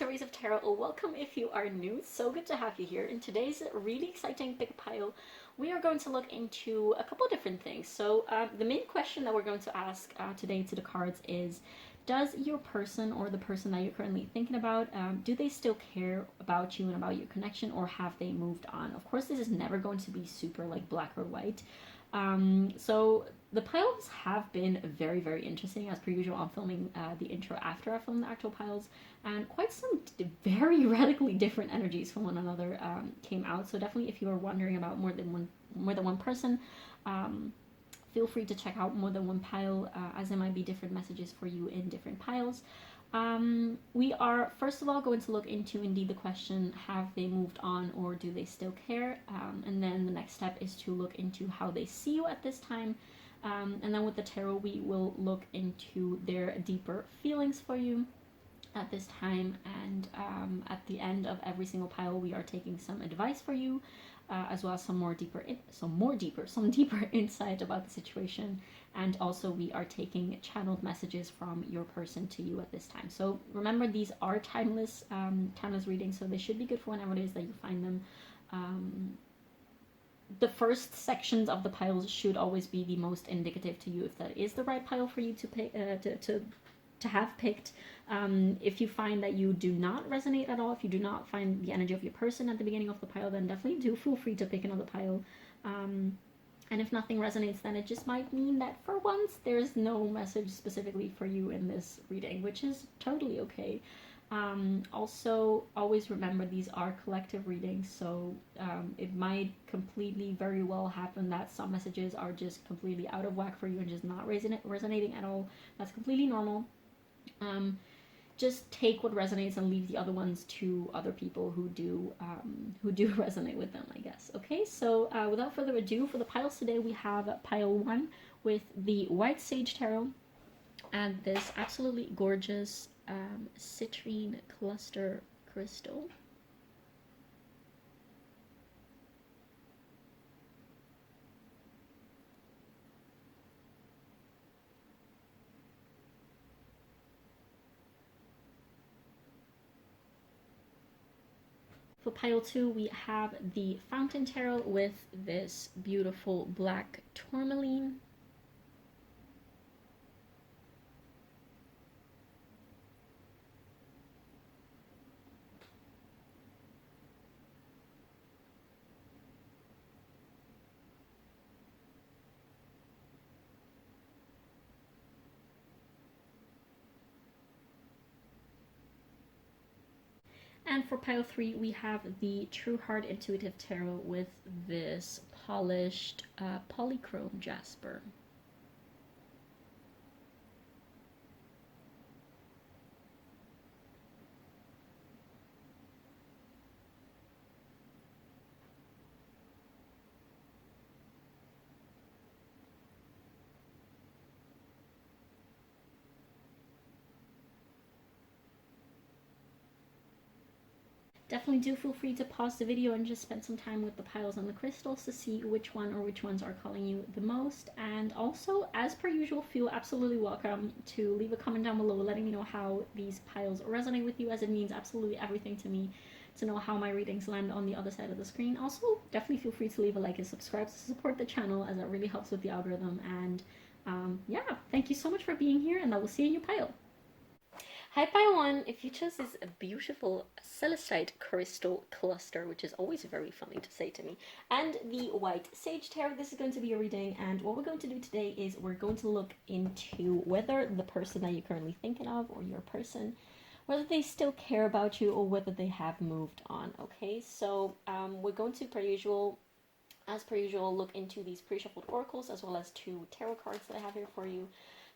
Stories of Tarot. Welcome if you are new. So good to have you here. In today's really exciting pick a pile, we are going to look into a couple of different things. So the main question that we're going to ask today to the cards is, does your person or the person that you're currently thinking about, do they still care about you and about your connection, or have they moved on? Of course, this is never going to be super like black or white. So the piles have been very, very interesting. As per usual, I'm filming the intro after I filmed the actual piles, and quite some very radically different energies from one another came out. So definitely, if you are wondering about more than one person, feel free to check out more than one pile, as there might be different messages for you in different piles. We are first of all going to look into indeed the question, have they moved on or do they still care? And then the next step is to look into how they see you at this time. And then with the tarot, we will look into their deeper feelings for you at this time. And at the end of every single pile, we are taking some advice for you, as well as some deeper insight about the situation. And also we are taking channeled messages from your person to you at this time. So remember, these are timeless readings, so they should be good for whenever it is that you find them. The first sections of the piles should always be the most indicative to you, if that is the right pile for you to pick, to have picked. If you find that you do not resonate at all, if you do not find the energy of your person at the beginning of the pile, then definitely do feel free to pick another pile. And if nothing resonates, then it just might mean that for once there's no message specifically for you in this reading, which is totally okay. Also, always remember these are collective readings, so it might completely very well happen that some messages are just completely out of whack for you and just not resonating at all. That's completely normal. Just take what resonates and leave the other ones to other people who do resonate with them, I guess. Okay, so without further ado, for the piles today, we have pile 1 with the White Sage Tarot and this absolutely gorgeous citrine cluster crystal. For pile 2, we have the Fountain Tarot with this beautiful black Tourmaline. And for pile 3, we have the True Heart Intuitive Tarot with this polished Polychrome Jasper. Definitely do feel free to pause the video and just spend some time with the piles and the crystals to see which one or which ones are calling you the most. And also, as per usual, feel absolutely welcome to leave a comment down below letting me know how these piles resonate with you, as it means absolutely everything to me to know how my readings land on the other side of the screen. Also, definitely feel free to leave a like and subscribe to support the channel, as that really helps with the algorithm. And yeah, thank you so much for being here, and I will see you in your pile. Hi pile 1, if you chose this beautiful Celestite crystal cluster, which is always very funny to say to me, and the White Sage Tarot, this is going to be a reading, and what we're going to do today is we're going to look into whether the person that you're currently thinking of, or your person, whether they still care about you or whether they have moved on. Okay, so we're going to, as per usual, look into these pre-shuffled oracles, as well as 2 tarot cards that I have here for you,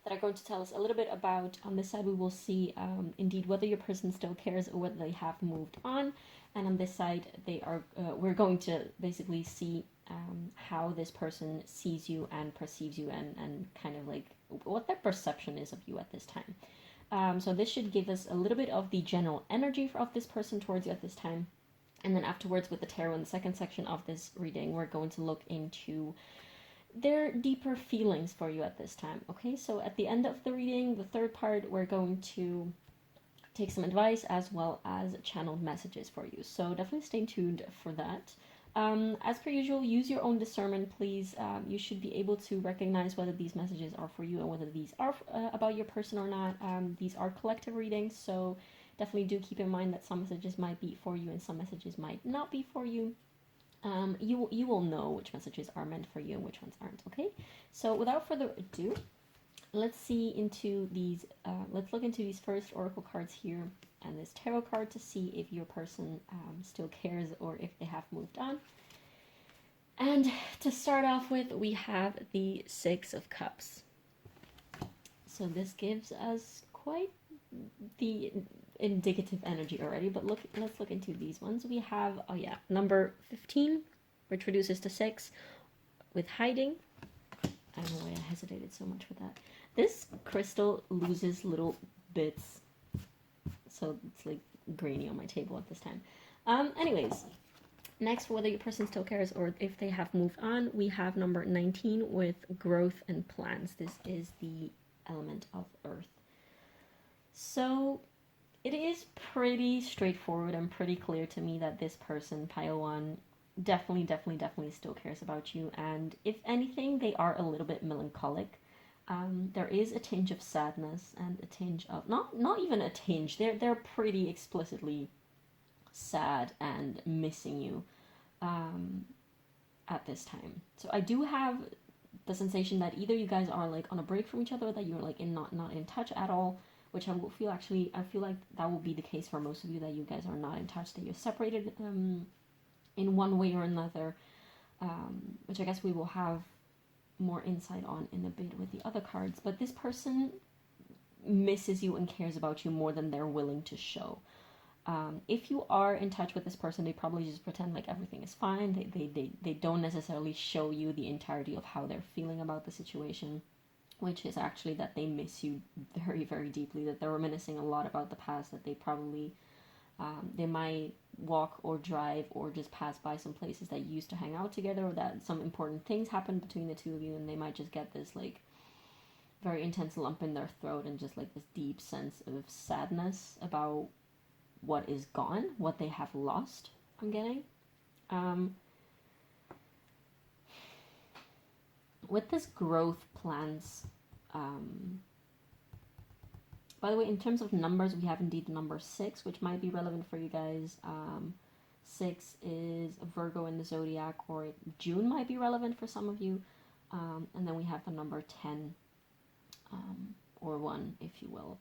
that are going to tell us a little bit about. On this side, we will see indeed whether your person still cares or whether they have moved on. And on this side, we're going to basically see how this person sees you and perceives you, and kind of like what their perception is of you at this time. So this should give us a little bit of the general energy of this person towards you at this time. And then afterwards, with the tarot in the second section of this reading, we're going to look into their deeper feelings for you at this time. Okay, so at the end of the reading, the third part, we're going to take some advice as well as channeled messages for you. So definitely stay tuned for that. As per usual, use your own discernment, please. You should be able to recognize whether these messages are for you and whether these are about your person or not. These are collective readings, so definitely do keep in mind that some messages might be for you and some messages might not be for you. You will know which messages are meant for you and which ones aren't, okay? So without further ado, let's see into these, let's look into these first oracle cards here and this tarot card to see if your person still cares or if they have moved on. And to start off with, we have the Six of Cups. So this gives us quite the indicative energy already, but let's look into these ones. We have, oh yeah, number 15, which reduces to 6 with hiding. I don't know why I hesitated so much with that. This crystal loses little bits, so it's like grainy on my table at this time. Anyways, next, whether your person still cares or if they have moved on, we have number 19 with growth and plans. This is the element of earth. So it is pretty straightforward and pretty clear to me that this person, pile one, definitely still cares about you. And if anything, they are a little bit melancholic. There is a tinge of sadness and a tinge of, not even a tinge, they're pretty explicitly sad and missing you at this time. So I do have the sensation that either you guys are like on a break from each other, or that you're like not in touch at all, which I feel like that will be the case for most of you, that you guys are not in touch, that you're separated in one way or another, which I guess we will have more insight on in a bit with the other cards. But this person misses you and cares about you more than they're willing to show. If you are in touch with this person, they probably just pretend like everything is fine. They don't necessarily show you the entirety of how they're feeling about the situation, which is actually that they miss you very deeply, that they're reminiscing a lot about the past, that they probably they might walk or drive or just pass by some places that you used to hang out together, or that some important things happened between the two of you, and they might just get this like very intense lump in their throat and just like this deep sense of sadness about what is gone, what they have lost. I'm getting with this growth plans. By the way, in terms of numbers, we have indeed the number 6, which might be relevant for you guys. 6 is Virgo in the zodiac, or June might be relevant for some of you. And then we have the number 10, or 1, if you will.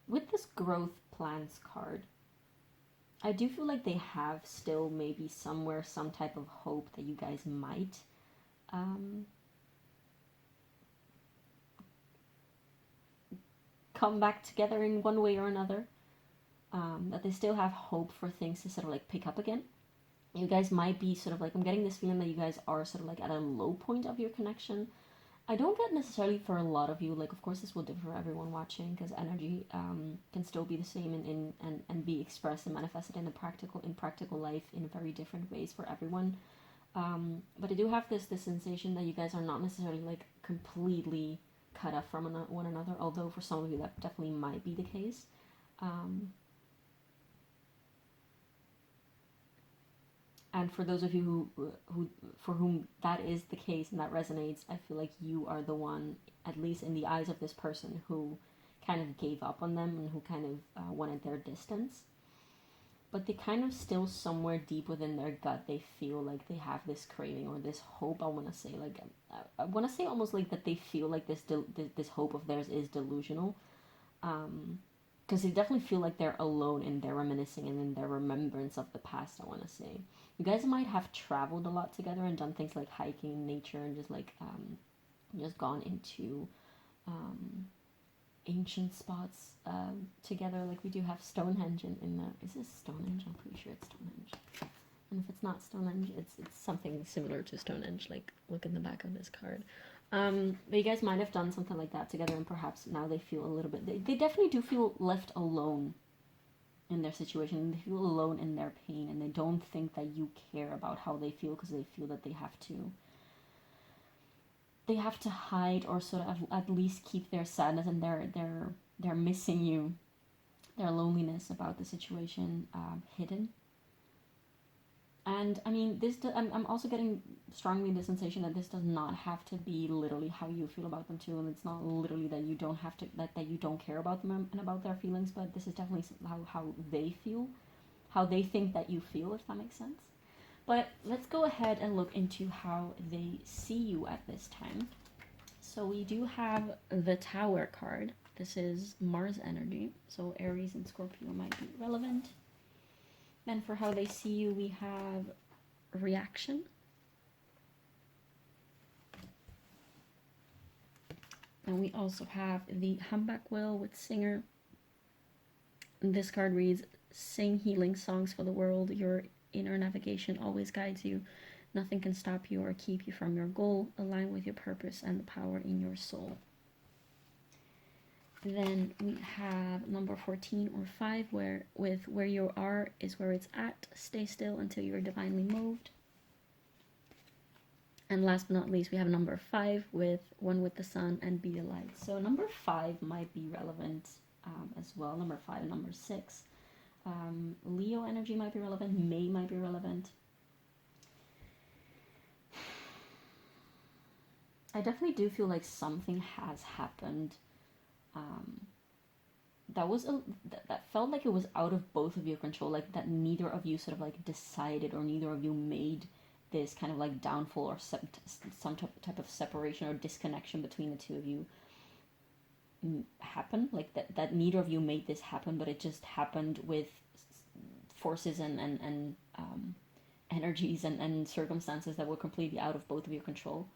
With this growth plans card, I do feel like they have still maybe somewhere some type of hope that you guys might come back together in one way or another, that they still have hope for things to sort of like pick up again. You guys might be sort of like, I'm getting this feeling that you guys are sort of like at a low point of your connection. I don't get necessarily for a lot of you, like of course this will differ for everyone watching, because energy can still be the same and be expressed and manifested in practical life in very different ways for everyone. But I do have this sensation that you guys are not necessarily like completely cut off from one another, although for some of you that definitely might be the case. And for those of you who for whom that is the case and that resonates, I feel like you are the one, at least in the eyes of this person, who kind of gave up on them and who kind of wanted their distance. But they kind of still somewhere deep within their gut, they feel like they have this craving or this hope. I want to say almost like that they feel like this hope of theirs is delusional. Because they definitely feel like they're alone in their reminiscing and in their remembrance of the past, I want to say. You guys might have traveled a lot together and done things like hiking in nature and just like, just gone into ancient spots together. Like we do have Stonehenge in there. Is this Stonehenge? I'm pretty sure it's Stonehenge. And if it's not Stonehenge, it's something similar to Stonehenge. Like look in the back of this card. But you guys might have done something like that together, and perhaps now they feel a little bit, they definitely do feel left alone in their situation. They feel alone in their pain, and they don't think that you care about how they feel, because they feel that they have to they have to hide or sort of at least keep their sadness and their missing you, their loneliness about the situation hidden. And I mean, I'm also getting strongly the sensation that this does not have to be literally how you feel about them too, and it's not literally that you don't have to that you don't care about them and about their feelings, but this is definitely how they feel, how they think that you feel, if that makes sense. But let's go ahead and look into how they see you at this time. So we do have the Tower card. This is Mars energy, so Aries and Scorpio might be relevant. Then for how they see you, we have reaction. And we also have the Humpback Whale with Singer. This card reads, sing healing songs for the world. Your inner navigation always guides you. Nothing can stop you or keep you from your goal. Align with your purpose and the power in your soul. Then we have number 14 or 5, where you are is where it's at. Stay still until you're divinely moved. And last but not least, we have number 5 with one with the sun and be a light. So number 5 might be relevant as well. Number 5 and number 6. Leo energy might be relevant. May might be relevant. I definitely do feel like something has happened that felt like it was out of both of your control, like that neither of you sort of like decided, or neither of you made this kind of like downfall or some type of separation or disconnection between the two of you happen, like that neither of you made this happen, but it just happened with forces and energies and circumstances that were completely out of both of your control.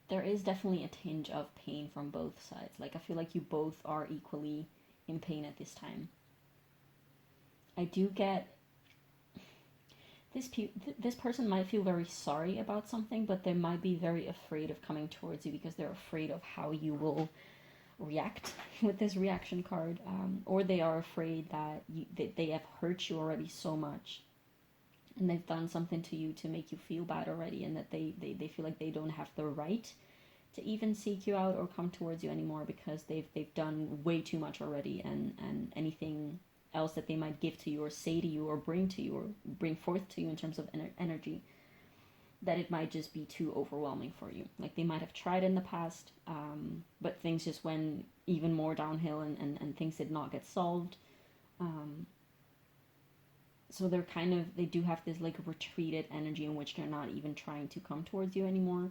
There is definitely a tinge of pain from both sides. Like, I feel like you both are equally in pain at this time. I do get this person might feel very sorry about something, but they might be very afraid of coming towards you because they're afraid of how you will react with this reaction card, or they are afraid that they have hurt you already so much, and they've done something to you to make you feel bad already, and that they feel like they don't have the right to even seek you out or come towards you anymore because they've done way too much already, and anything else that they might give to you or say to you or bring to you or bring forth to you in terms of energy, that it might just be too overwhelming for you. Like, they might have tried in the past, but things just went even more downhill, and things did not get solved. So they do have this like retreated energy in which they're not even trying to come towards you anymore,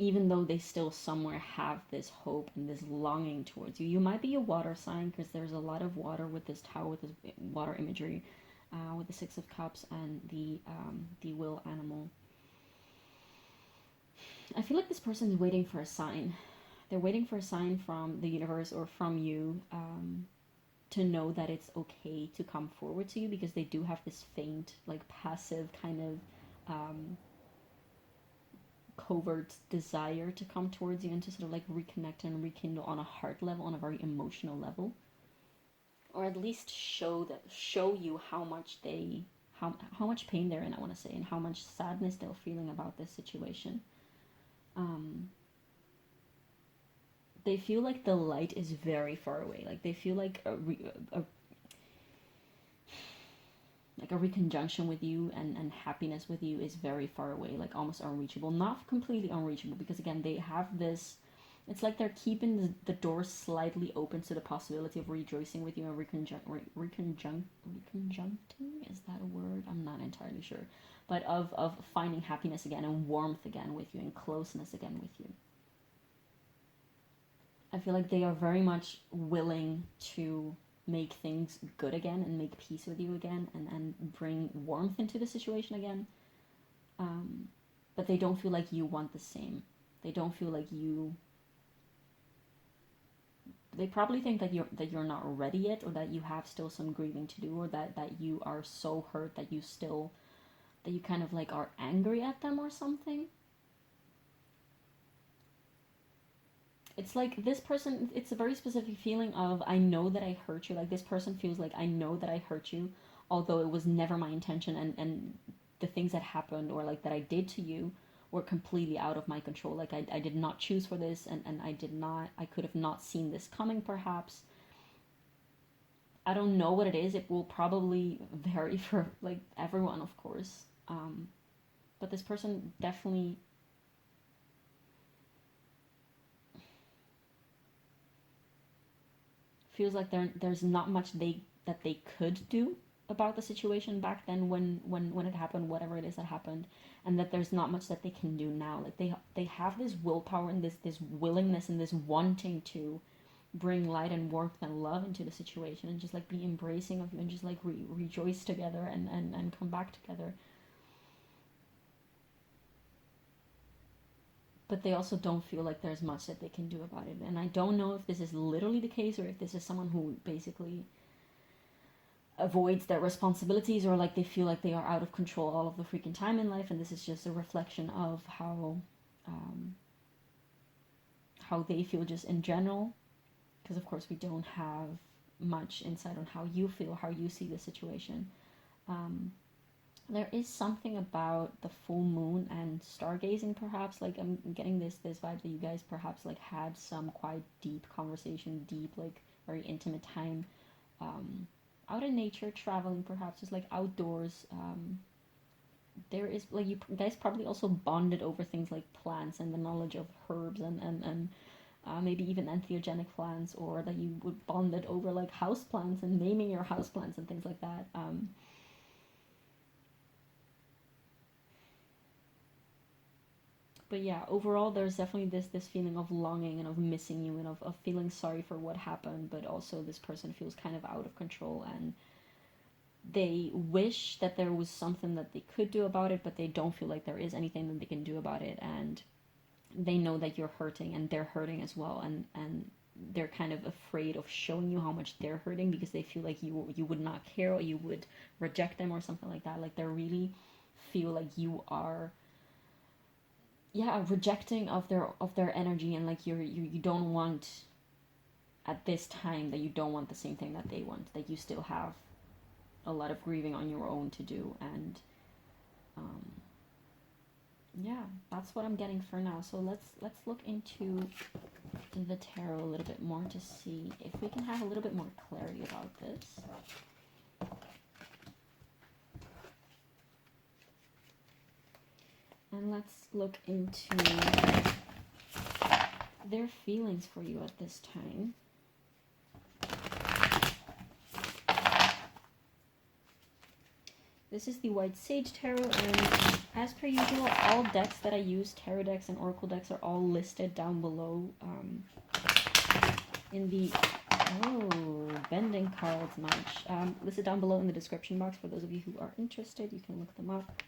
even though they still somewhere have this hope and this longing towards you. You might be a water sign because there's a lot of water with this tower, with this water imagery, with the 6 of Cups and the will animal. I feel like this person is waiting for a sign. They're waiting for a sign from the universe or from you, to know that it's okay to come forward to you, because they do have this faint, like passive kind of covert desire to come towards you and to sort of like reconnect and rekindle on a heart level, on a very emotional level, or at least show you how much how much pain they're in, I want to say, and how much sadness they're feeling about this situation. They feel like the light is very far away. Like, they feel like a reconjunction with you and happiness with you is very far away, like almost unreachable. Not completely unreachable, because again, they have this, it's like they're keeping the door slightly open to the possibility of rejoicing with you and reconjuncting, is that a word? I'm not entirely sure. But of finding happiness again and warmth again with you and closeness again with you. I feel like they are very much willing to make things good again and make peace with you again, and bring warmth into the situation again. But they don't feel like you want the same. They don't feel like you... They probably think that you're not ready yet, or that you have still some grieving to do, or that you are so hurt that you kind of like are angry at them or something. It's like this person, it's a very specific feeling of, I know that I hurt you. Like, this person feels like, I know that I hurt you although it was never my intention, and the things that happened or like that I did to you were completely out of my control. Like I did not choose for this, and I could have not seen this coming perhaps. I don't know what it is. It will probably vary for like everyone, of course. But this person definitely feels like there's not much that they could do about the situation back then when it happened, whatever it is that happened, and that there's not much that they can do now. Like they have this willpower and this willingness and this wanting to bring light and warmth and love into the situation, and just like be embracing of you, and just like rejoice together, and come back together. But they also don't feel like there's much that they can do about it. And I don't know if this is literally the case, or if this is someone who basically avoids their responsibilities, or like they feel like they are out of control all of the freaking time in life, and this is just a reflection of how they feel just in general. Because of course we don't have much insight on how you feel, how you see the situation. There is something about the full moon and stargazing, perhaps. Like I'm getting this vibe that you guys perhaps like had some quite deep conversation, deep, like very intimate time, out in nature, traveling, perhaps just like outdoors. There is like you guys probably also bonded over things like plants and the knowledge of herbs, and maybe even entheogenic plants, or that you would bonded over like house plants and naming your house plants and things like that. But yeah, overall there's definitely this feeling of longing and of missing you, and of feeling sorry for what happened, but also this person feels kind of out of control, and they wish that there was something that they could do about it, but they don't feel like there is anything that they can do about it. And they know that you're hurting, and they're hurting as well, and they're kind of afraid of showing you how much they're hurting, because they feel like you would not care, or you would reject them or something like that. Like they really feel like you are, yeah, rejecting of their energy, and like you don't want, at this time, that you don't want the same thing that they want, that you still have a lot of grieving on your own to do. And yeah, that's what I'm getting for now. So let's look into the tarot a little bit more to see if we can have a little bit more clarity about this. And let's look into their feelings for you at this time. This is the White Sage Tarot, and as per usual, all decks that I use, tarot decks and oracle decks, are all listed down below in the... Oh, bending cards much. Listed down below in the description box for those of you who are interested. You can look them up.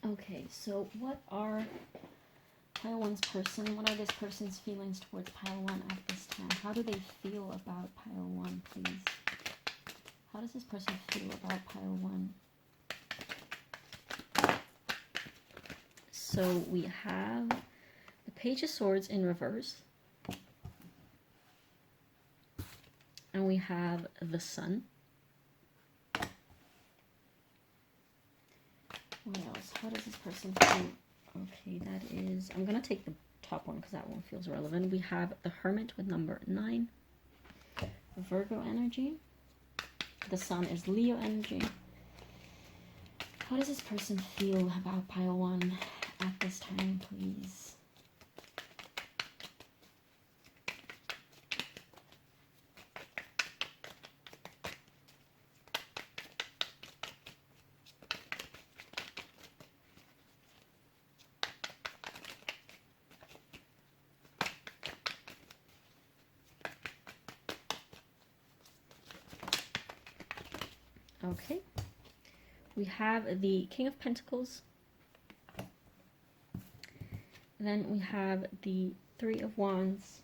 Okay, so what are Pile 1's person? What are this person's feelings towards Pile 1 at this time? How do they feel about Pile 1, please? How does this person feel about Pile 1? So we have the Page of Swords in reverse. And we have the Sun. What else? How does this person feel? Okay, that is... I'm going to take the top one because that one feels relevant. We have the Hermit with number 9. Virgo energy. The Sun is Leo energy. How does this person feel about Pile 1 at this time, please? Okay. We have the King of Pentacles. Then we have the Three of Wands.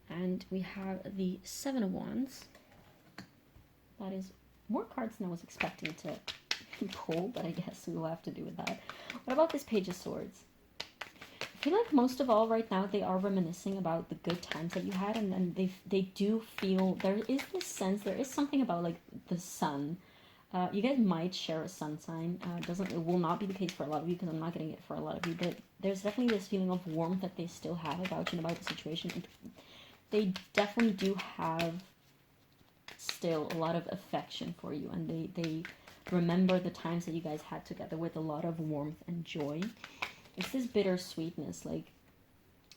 And we have the Seven of Wands. That is more cards than I was expecting to pull, but I guess we will have to do with that. What about this Page of Swords? I feel like most of all right now they are reminiscing about the good times that you had, and they do feel, there is this sense, there is something about like the sun. You guys might share a sun sign. It will not be the case for a lot of you because I'm not getting it for a lot of you, but there's definitely this feeling of warmth that they still have about you and about the situation. They definitely do have still a lot of affection for you, and they remember the times that you guys had together with a lot of warmth and joy. It's this bittersweetness, like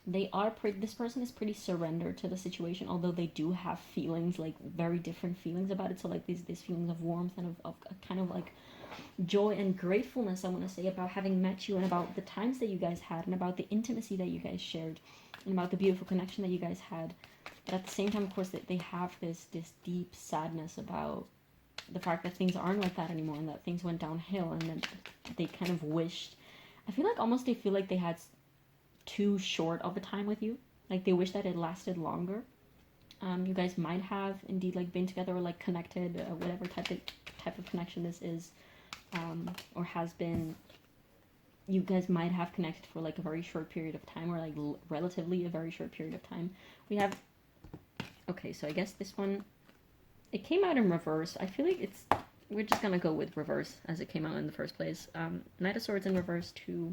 this person is pretty surrendered to the situation, although they do have feelings, like very different feelings about it. So like these feelings of warmth and of kind of like joy and gratefulness, I want to say, about having met you and about the times that you guys had and about the intimacy that you guys shared and about the beautiful connection that you guys had. But at the same time, of course, they have this deep sadness about the fact that things aren't like that anymore and that things went downhill, and then they kind of wished, I feel like almost they feel like they had too short of a time with you. Like they wish that it lasted longer. You guys might have indeed like been together or like connected, whatever type of connection this is, or has been. You guys might have connected for like a very short period of time, or like relatively a very short period of time. We have, okay, so I guess this one, it came out in reverse. I feel like we're just gonna go with reverse as it came out in the first place. Knight of Swords in reverse to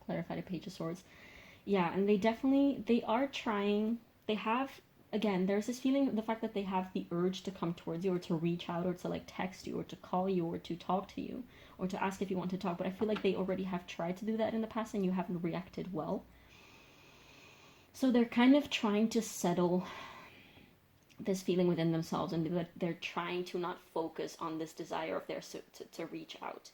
clarify the Page of Swords. Yeah, and they are trying, they have, again, there's this feeling, the fact that they have the urge to come towards you or to reach out or to like text you or to call you or to talk to you or to ask if you want to talk, but I feel like they already have tried to do that in the past and you haven't reacted well. So they're kind of trying to settle this feeling within themselves, and they're trying to not focus on this desire of theirs to reach out.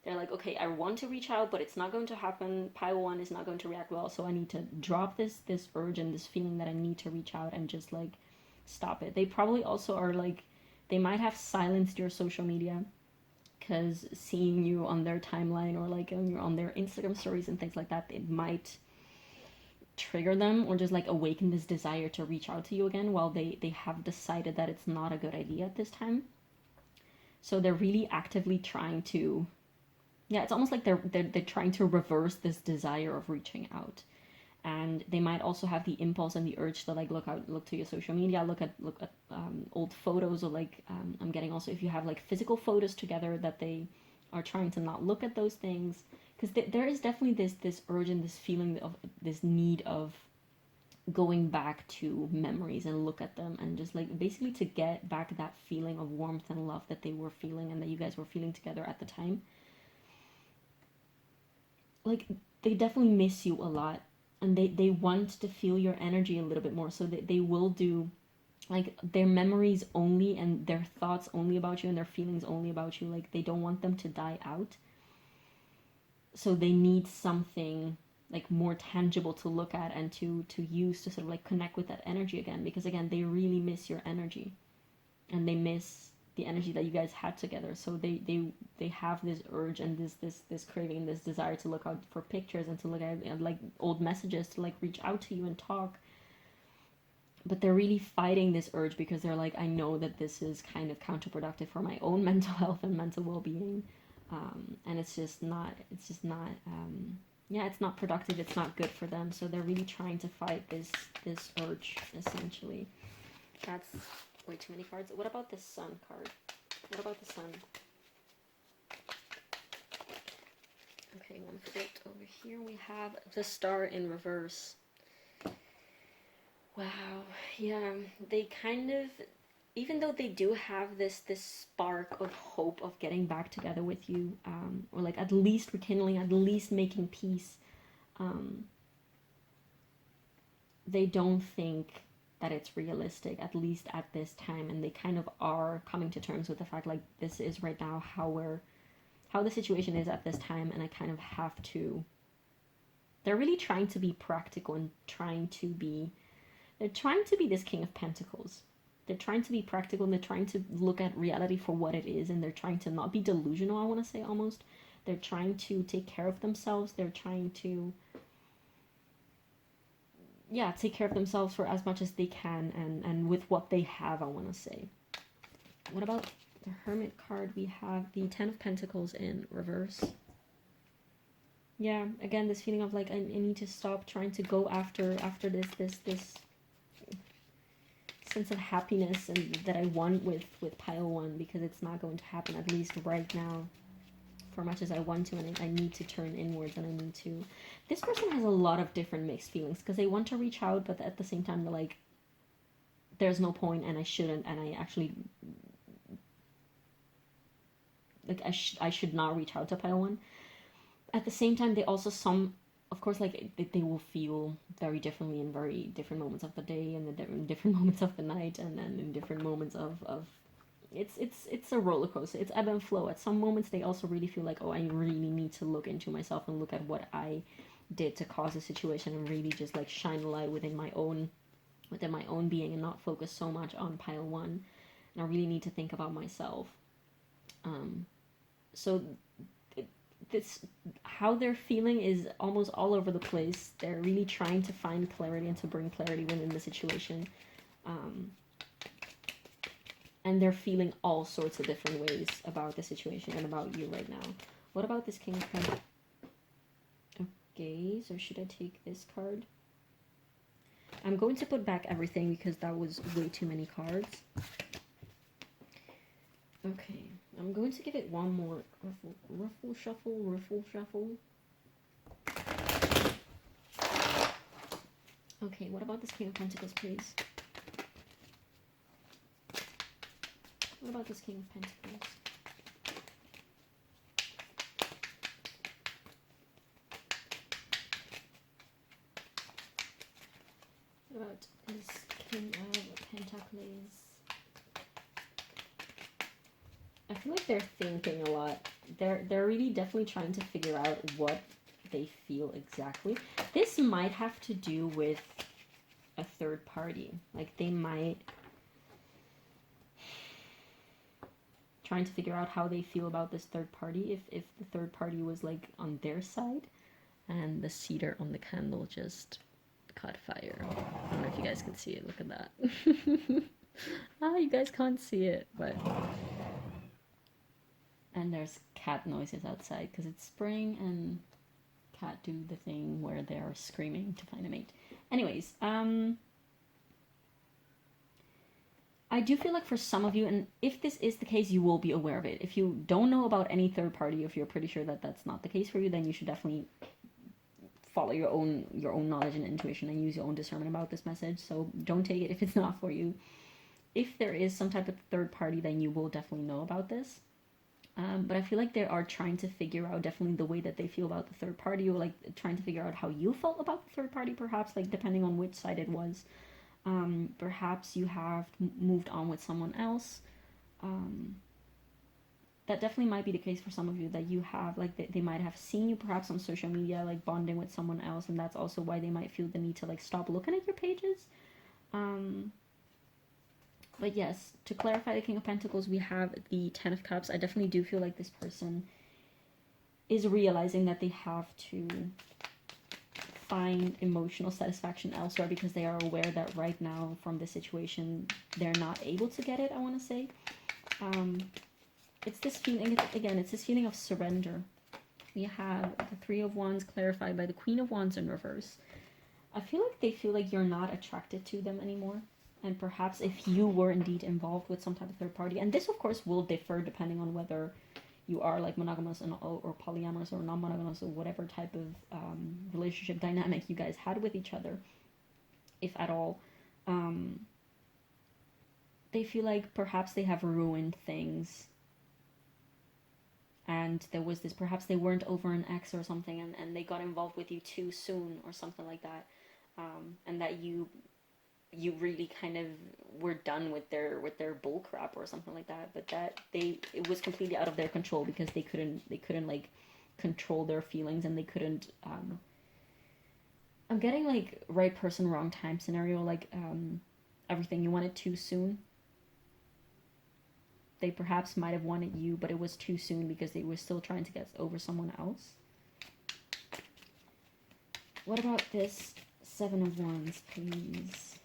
They're like, okay, I want to reach out, but it's not going to happen. Pile 1 is not going to react well, so I need to drop this urge and this feeling that I need to reach out and just like stop it. They probably also are like, they might have silenced your social media because seeing you on their timeline or like on their Instagram stories and things like that, it might trigger them or just like awaken this desire to reach out to you again, while they have decided that it's not a good idea at this time. So they're really actively trying to, yeah, it's almost like they're trying to reverse this desire of reaching out. And they might also have the impulse and the urge to like look to your social media, look at old photos, or like I'm getting also if you have like physical photos together, that they are trying to not look at those things, because there is definitely this urge and this feeling of this need of going back to memories and look at them and just like basically to get back that feeling of warmth and love that they were feeling and that you guys were feeling together at the time. Like they definitely miss you a lot, and they want to feel your energy a little bit more, so they will do like their memories only and their thoughts only about you and their feelings only about you. Like they don't want them to die out, so they need something like more tangible to look at and to use to sort of like connect with that energy again, because again they really miss your energy and they miss the energy that you guys had together. So they have this urge and this craving, this desire to look out for pictures and to look at like old messages, to like reach out to you and talk. But they're really fighting this urge because they're like, I know that this is kind of counterproductive for my own mental health and mental well-being, and it's just not yeah, it's not productive, it's not good for them. So they're really trying to fight this urge, essentially. That's way too many cards. What about this Sun card? What about the Sun? Okay, one foot over here. We have the Star in reverse. Wow, yeah, they kind of, even though they do have this spark of hope of getting back together with you, or like at least rekindling, at least making peace, they don't think that it's realistic, at least at this time, and they kind of are coming to terms with the fact like this is right now how the situation is at this time, and I kind of have to, they're really trying to be practical and they're trying to be this King of Pentacles. they're trying to be practical, and they're trying to look at reality for what it is, and they're trying to not be delusional, I want to say, almost. They're trying to take care of themselves. They're trying to, yeah, take care of themselves for as much as they can, and with what they have, I want to say. What about the Hermit card? We have the Ten of Pentacles in reverse. Yeah, again, this feeling of like, I need to stop trying to go after this sense of happiness and that I want with pile 1, because it's not going to happen, at least right now, for much as I want to, and I need to turn inwards, and I need to. This person has a lot of different mixed feelings, because they want to reach out, but at the same time they're like, there's no point, and I shouldn't, and I actually, like, I should not reach out to pile 1. At the same time, they also, of course, like, they will feel very differently in very different moments of the day, and in different moments of the night, and then in different moments of it's a roller coaster. It's ebb and flow. At some moments, they also really feel like, oh, I really need to look into myself and look at what I did to cause the situation, and really just like shine a light within my own being, and not focus so much on pile 1. And I really need to think about myself. So this, how they're feeling is almost all over the place. They're really trying to find clarity and to bring clarity within the situation. And they're feeling all sorts of different ways about the situation and about you right now. What about this King of Pentacles? Okay, so should I take this card? I'm going to put back everything because that was way too many cards. Okay, I'm going to give it one more ruffle shuffle. Okay, what about this King of Pentacles, please? What about this King of Pentacles? What about this King of Pentacles? I feel like they're thinking a lot. They're really definitely trying to figure out what they feel exactly. This might have to do with a third party. Like, they might trying to figure out how they feel about this third party, if the third party was like on their side. And the cedar on the candle just caught fire. I don't know if you guys can see it. Look at that. You guys can't see it, but... And there's cat noises outside because it's spring, and cat do the thing where they're screaming to find a mate. Anyways, I do feel like for some of you, and if this is the case, you will be aware of it. If you don't know about any third party, if you're pretty sure that that's not the case for you, then you should definitely follow your own knowledge and intuition and use your own discernment about this message. So don't take it if it's not for you. If there is some type of third party, then you will definitely know about this. But I feel like they are trying to figure out definitely the way that they feel about the third party, or like trying to figure out how you felt about the third party, perhaps, like depending on which side it was. Perhaps you have moved on with someone else. That definitely might be the case for some of you, that you have, like, they might have seen you perhaps on social media, like, bonding with someone else, and that's also why they might feel the need to, like, stop looking at your pages. But yes, to clarify the King of Pentacles, we have the Ten of Cups. I definitely do feel like this person is realizing that they have to find emotional satisfaction elsewhere, because they are aware that right now from this situation they're not able to get it, I want to say. It's this feeling, again, it's this feeling of surrender. We have the Three of Wands clarified by the Queen of Wands in reverse. I feel like they feel like you're not attracted to them anymore. And perhaps if you were indeed involved with some type of third party, and this of course will differ depending on whether you are like monogamous or polyamorous or non-monogamous, or whatever type of relationship dynamic you guys had with each other, if at all. They feel like perhaps they have ruined things, and there was this, perhaps they weren't over an ex or something, and they got involved with you too soon or something like that, and that you really kind of were done with their bull crap or something like that, but that it was completely out of their control, because they couldn't like control their feelings, and they couldn't I'm getting like right person wrong time scenario, like everything, you want it too soon, They perhaps might have wanted you, but it was too soon because they were still trying to get over someone else. What about this Seven of Wands, please?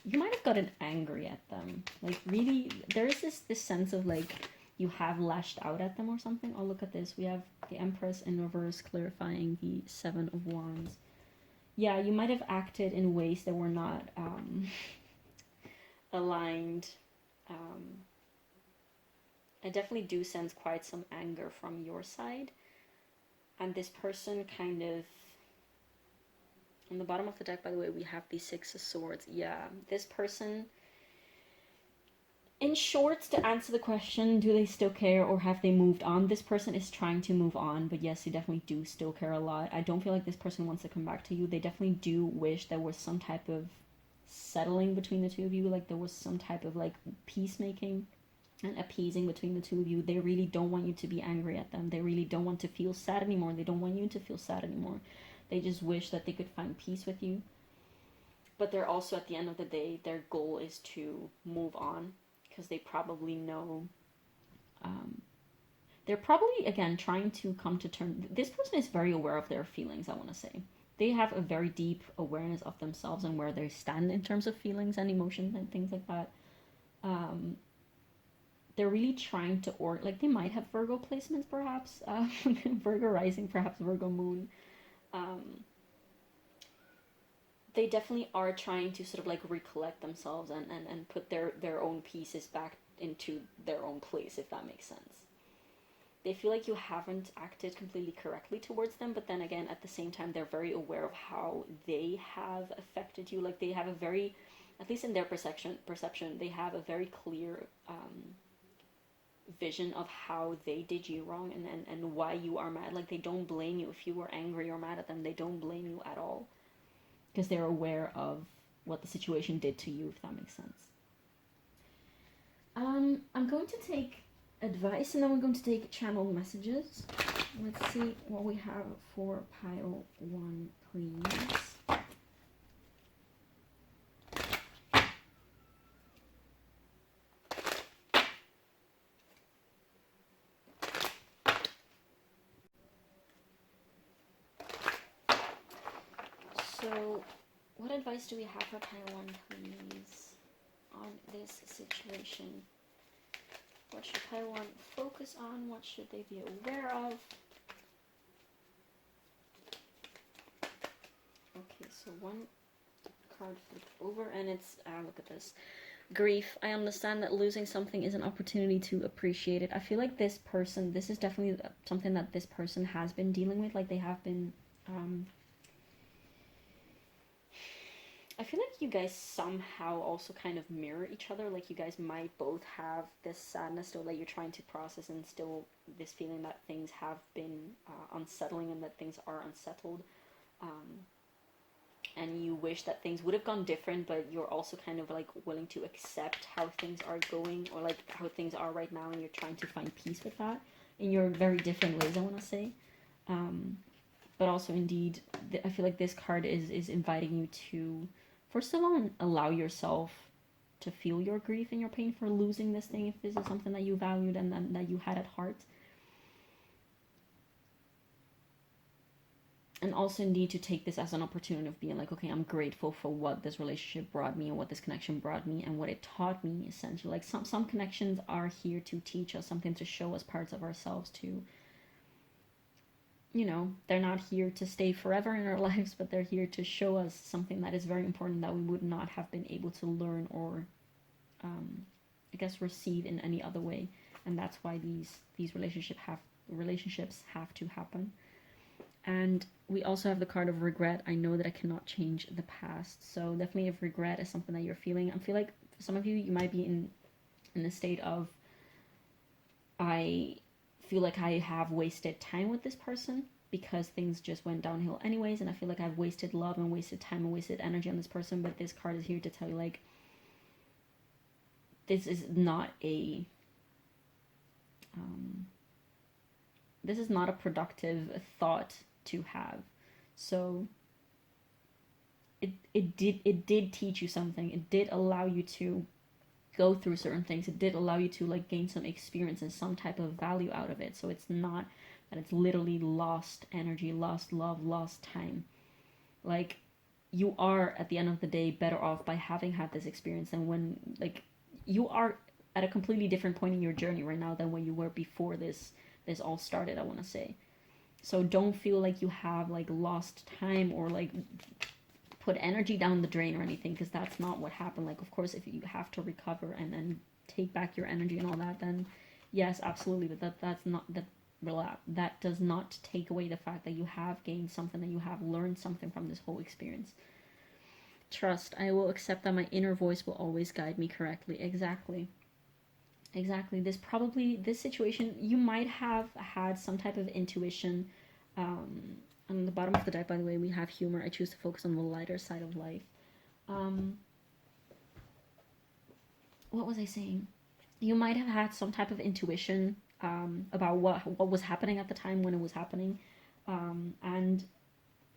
You might have gotten angry at them. Like, really, there is this sense of, like, you have lashed out at them or something. Oh, look at this. We have the Empress in reverse clarifying the Seven of Wands. Yeah, you might have acted in ways that were not aligned. I definitely do sense quite some anger from your side. And this person kind of... On the bottom of the deck, by the way, we have the Six of Swords. Yeah, this person... In short, to answer the question, do they still care or have they moved on? This person is trying to move on, but yes, you definitely do still care a lot. I don't feel like this person wants to come back to you. They definitely do wish there was some type of settling between the two of you, like there was some type of like peacemaking and appeasing between the two of you. They really don't want you to be angry at them. They really don't want to feel sad anymore. They don't want you to feel sad anymore. They just wish that they could find peace with you. But they're also, at the end of the day, their goal is to move on. Because they probably know, they're probably, again, trying to come to terms. This person is very aware of their feelings, I want to say. They have a very deep awareness of themselves and where they stand in terms of feelings and emotions and things like that. They're really trying to, like, they might have Virgo placements, perhaps. Virgo rising, perhaps Virgo moon. They definitely are trying to sort of like recollect themselves and put their own pieces back into their own place, if that makes sense. They feel like you haven't acted completely correctly towards them, but then again, at the same time, they're very aware of how they have affected you. Like, they have a very, at least in their perception, they have a very clear vision of how they did you wrong and why you are mad. Like, they don't blame you if you were angry or mad at them. They don't blame you at all. Because they're aware of what the situation did to you, if that makes sense. I'm going to take advice and then we're going to take channel messages. Let's see what we have for pile 1, please. So, what advice do we have for pile 1, please, on this situation? What should pile 1 focus on? What should they be aware of? Okay, so one card flipped over, and it's, look at this. Grief. I understand that losing something is an opportunity to appreciate it. I feel like this person, this is definitely something that this person has been dealing with. Like, they have been, I feel like you guys somehow also kind of mirror each other. Like, you guys might both have this sadness still that you're trying to process, and still this feeling that things have been unsettling and that things are unsettled. And you wish that things would have gone different, but you're also kind of like willing to accept how things are going, or like how things are right now, and you're trying to find peace with that in your very different ways, I want to say. But also, indeed, I feel like this card is inviting you to, first of all, allow yourself to feel your grief and your pain for losing this thing, if this is something that you valued and that you had at heart. And also, indeed, to take this as an opportunity of being like, okay, I'm grateful for what this relationship brought me and what this connection brought me and what it taught me, essentially. Like, some connections are here to teach us something, to show us parts of ourselves, to, you know, they're not here to stay forever in our lives, but they're here to show us something that is very important that we would not have been able to learn or, I guess, receive in any other way. And that's why these relationships have to happen. And we also have the card of regret. I know that I cannot change the past. So definitely, if regret is something that you're feeling, I feel like for some of you, you might be in a state of, I feel like I have wasted time with this person because things just went downhill anyways, and I feel like I've wasted love and wasted time and wasted energy on this person. But this card is here to tell you, like, this is not a productive thought to have. So it did teach you something. It did allow you to go through certain things. It did allow you to like gain some experience and some type of value out of it. So it's not that it's literally lost energy, lost love, lost time. Like, you are at the end of the day better off by having had this experience than when, like, you are at a completely different point in your journey right now than when you were before this all started, I want to say. So don't feel like you have like lost time or like put energy down the drain or anything, because that's not what happened. Like, of course, if you have to recover and then take back your energy and all that, then yes, absolutely. But that does not take away the fact that you have gained something, that you have learned something from this whole experience. Trust. I will accept that my inner voice will always guide me correctly. Exactly. This situation, you might have had some type of intuition. On the bottom of the deck, by the way, we have humor. I choose to focus on the lighter side of life. What was I saying? You might have had some type of intuition about what was happening at the time when it was happening. And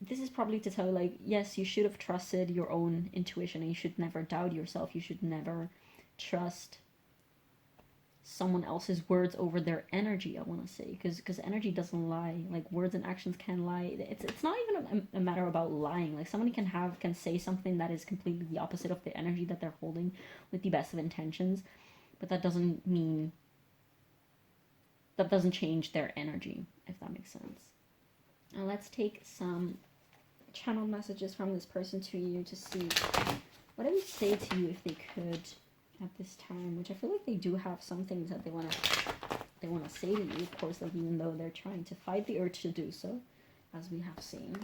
this is probably to tell, like, yes, you should have trusted your own intuition, and you should never doubt yourself. You should never trust someone else's words over their energy, I want to say, because energy doesn't lie. Like, words and actions can lie. It's not even a matter about lying. Like, somebody can say something that is completely the opposite of the energy that they're holding with the best of intentions, but that doesn't change their energy, if that makes sense. Now let's take some channel messages from this person to you to see what they would say to you if they could at this time, which I feel like they do have some things that they want to say to you, of course, like, even though they're trying to fight the urge to do so, as we have seen.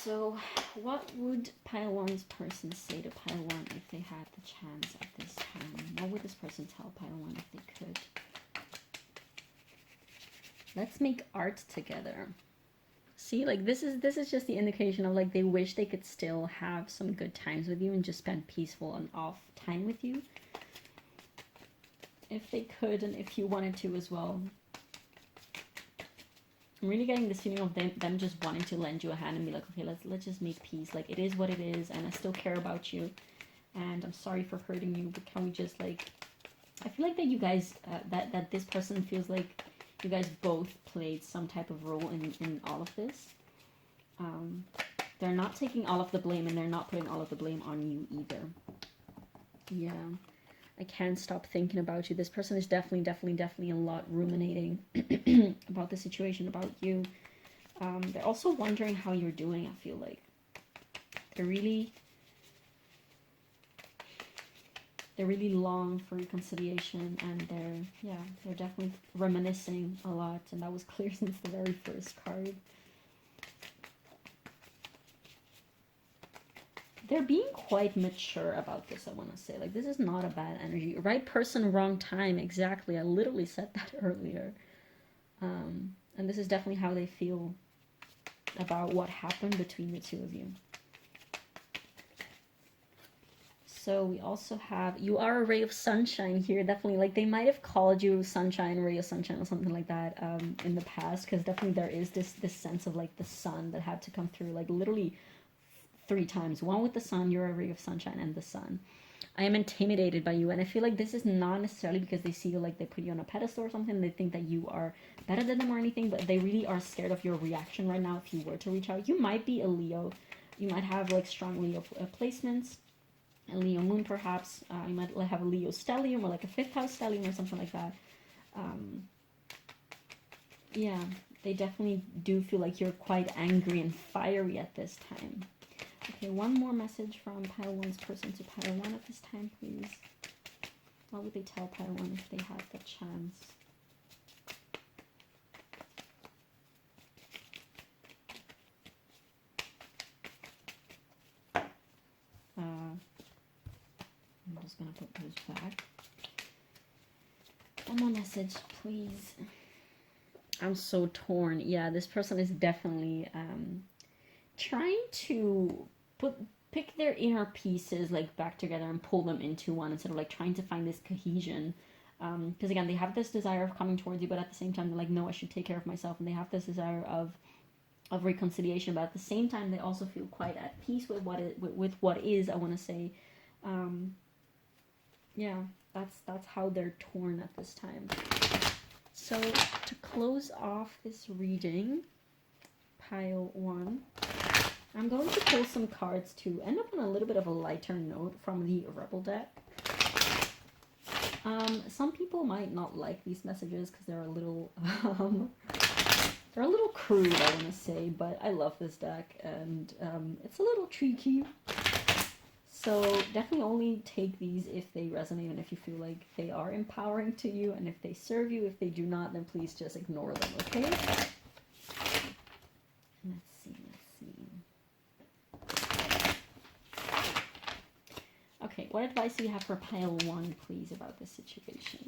So, what would Pile 1's person say to Pile 1 if they had the chance at this time? What would this person tell Pile 1 if they could? Let's make art together. See, like, this is just the indication of, like, they wish they could still have some good times with you and just spend peaceful and off time with you. If they could, and if you wanted to as well. I'm really getting this feeling of them just wanting to lend you a hand and be like, okay, let's just make peace. Like, it is what it is, and I still care about you, and I'm sorry for hurting you, but can we just, like, I feel like that you guys, that this person feels like you guys both played some type of role in all of this. They're not taking all of the blame, and they're not putting all of the blame on you either. Yeah. I can't stop thinking about you. This person is definitely a lot ruminating about the situation, about you. They're also wondering how you're doing, I feel like. They're really long for reconciliation, and they're definitely reminiscing a lot, and that was clear since the very first card. They're being quite mature about this, I want to say. Like, this is not a bad energy. Right person, wrong time. Exactly. I literally said that earlier. And this is definitely how they feel about what happened between the two of you. So we also have, you are a ray of sunshine here. Definitely, like, they might have called you sunshine, ray of sunshine, or something like that in the past. Because definitely there is this sense of, like, the sun that had to come through. Like, literally 3 times. One with the sun, you're a ray of sunshine, and the sun. I am intimidated by you, and I feel like this is not necessarily because they see you, like, they put you on a pedestal or something, they think that you are better than them or anything, but they really are scared of your reaction right now if you were to reach out. You might be a Leo. You might have, like, strong Leo placements, a Leo moon perhaps. You might have a Leo stellium or like a 5th house stellium or something like that. Yeah, they definitely do feel like you're quite angry and fiery at this time. Okay, one more message from Pile 1's person to Pile 1 at this time, please. What would they tell Pile 1 if they had the chance? I'm just going to put those back. One more message, please. I'm so torn. Yeah, this person is definitely trying to pick their inner pieces like back together and pull them into one instead of like trying to find this cohesion. Because again, they have this desire of coming towards you, but at the same time, they're like, no, I should take care of myself, and they have this desire of reconciliation, but at the same time, they also feel quite at peace with what is. I want to say, yeah, that's how they're torn at this time. So to close off this reading, pile 1, I'm going to pull some cards to end up on a little bit of a lighter note from the Rebel deck. Some people might not like these messages because they're a little crude, I want to say, but I love this deck, and it's a little tricky. So definitely only take these if they resonate and if you feel like they are empowering to you, and if they serve you. If they do not, then please just ignore them, okay? Let's see. Okay, what advice do you have for pile 1, please, about this situation?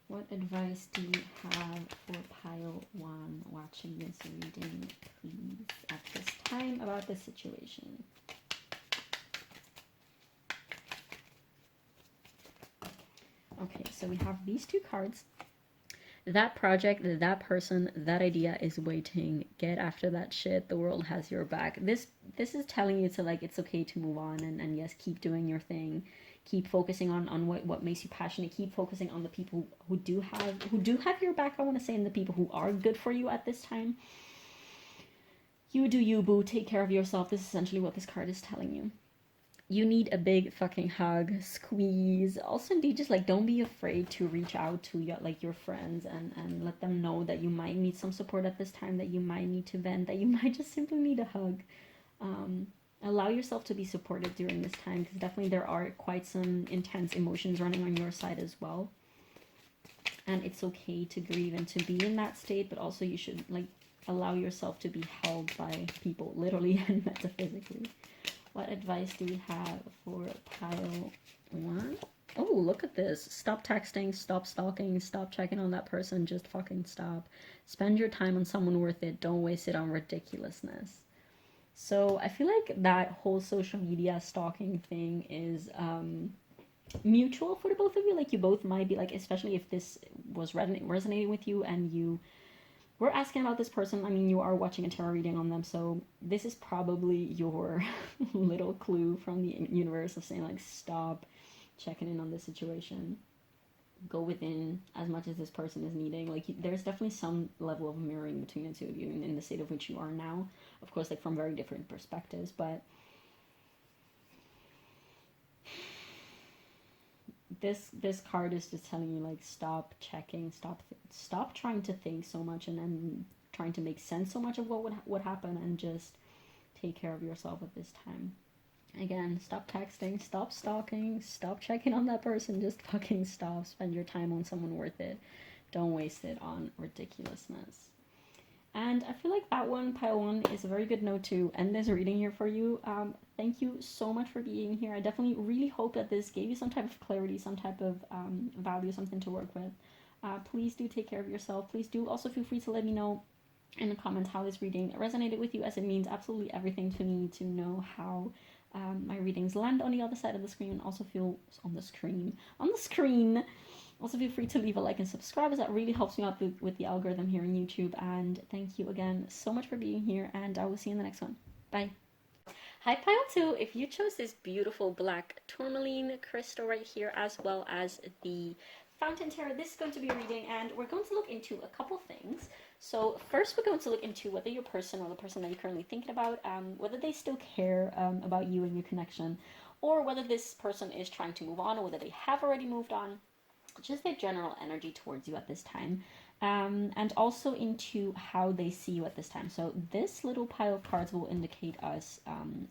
What advice do you have for pile 1 watching this reading, please, at this time about this situation? Okay, so we have these 2 cards. That project, that person, that idea is waiting. Get after that shit. The world has your back. This is telling you to, like, it's okay to move on, and yes, keep doing your thing. Keep focusing on what makes you passionate. Keep focusing on the people who do have your back, I want to say, and the people who are good for you at this time. You do you, boo. Take care of yourself. This is essentially what this card is telling you. You need a big fucking hug, squeeze. Also, indeed, just like don't be afraid to reach out to your friends and let them know that you might need some support at this time, that you might need to vent, that you might just simply need a hug. Allow yourself to be supported during this time, because definitely there are quite some intense emotions running on your side as well. And it's okay to grieve and to be in that state, but also you should like allow yourself to be held by people, literally and metaphysically. What advice do we have for pile 1? Oh, look at this. Stop texting, stop stalking, stop checking on that person, just fucking stop. Spend your time on someone worth it. Don't waste it on ridiculousness. So I feel like that whole social media stalking thing is mutual for the both of you. Like you both might be like, especially if this was resonating with you and you were asking about this person. I mean, you are watching a tarot reading on them, so this is probably your little clue from the universe of saying like, stop checking in on this situation. Go within as much as this person is needing. Like there's definitely some level of mirroring between the two of you in the state of which you are now. Of course, like from very different perspectives, but this card is just telling you like, stop checking, stop trying to think so much and then trying to make sense so much of what would happen, and just take care of yourself at this time. Again, stop texting, stop stalking, stop checking on that person, just fucking stop. Spend your time on someone worth it. Don't waste it on ridiculousness. And I feel like that one, pile 1, is a very good note to end this reading here for you. Thank you so much for being here. I definitely really hope that this gave you some type of clarity, some type of value, something to work with. Please do take care of yourself. Please do also feel free to let me know in the comments how this reading resonated with you, as it means absolutely everything to me to know how my readings land on the other side of the screen. Also feel on the screen. Also feel free to leave a like and subscribe, as that really helps me out with the algorithm here on YouTube. And thank you again so much for being here, and I will see you in the next one. Bye. Hi pile 2, if you chose this beautiful black tourmaline crystal right here, as well as the fountain tarot, this is going to be a reading, and we're going to look into a couple things. So first we're going to look into whether your person or the person that you're currently thinking about, whether they still care about you and your connection, or whether this person is trying to move on, or whether they have already moved on. Just their general energy towards you at this time, and also into how they see you at this time. So this little pile of cards will indicate us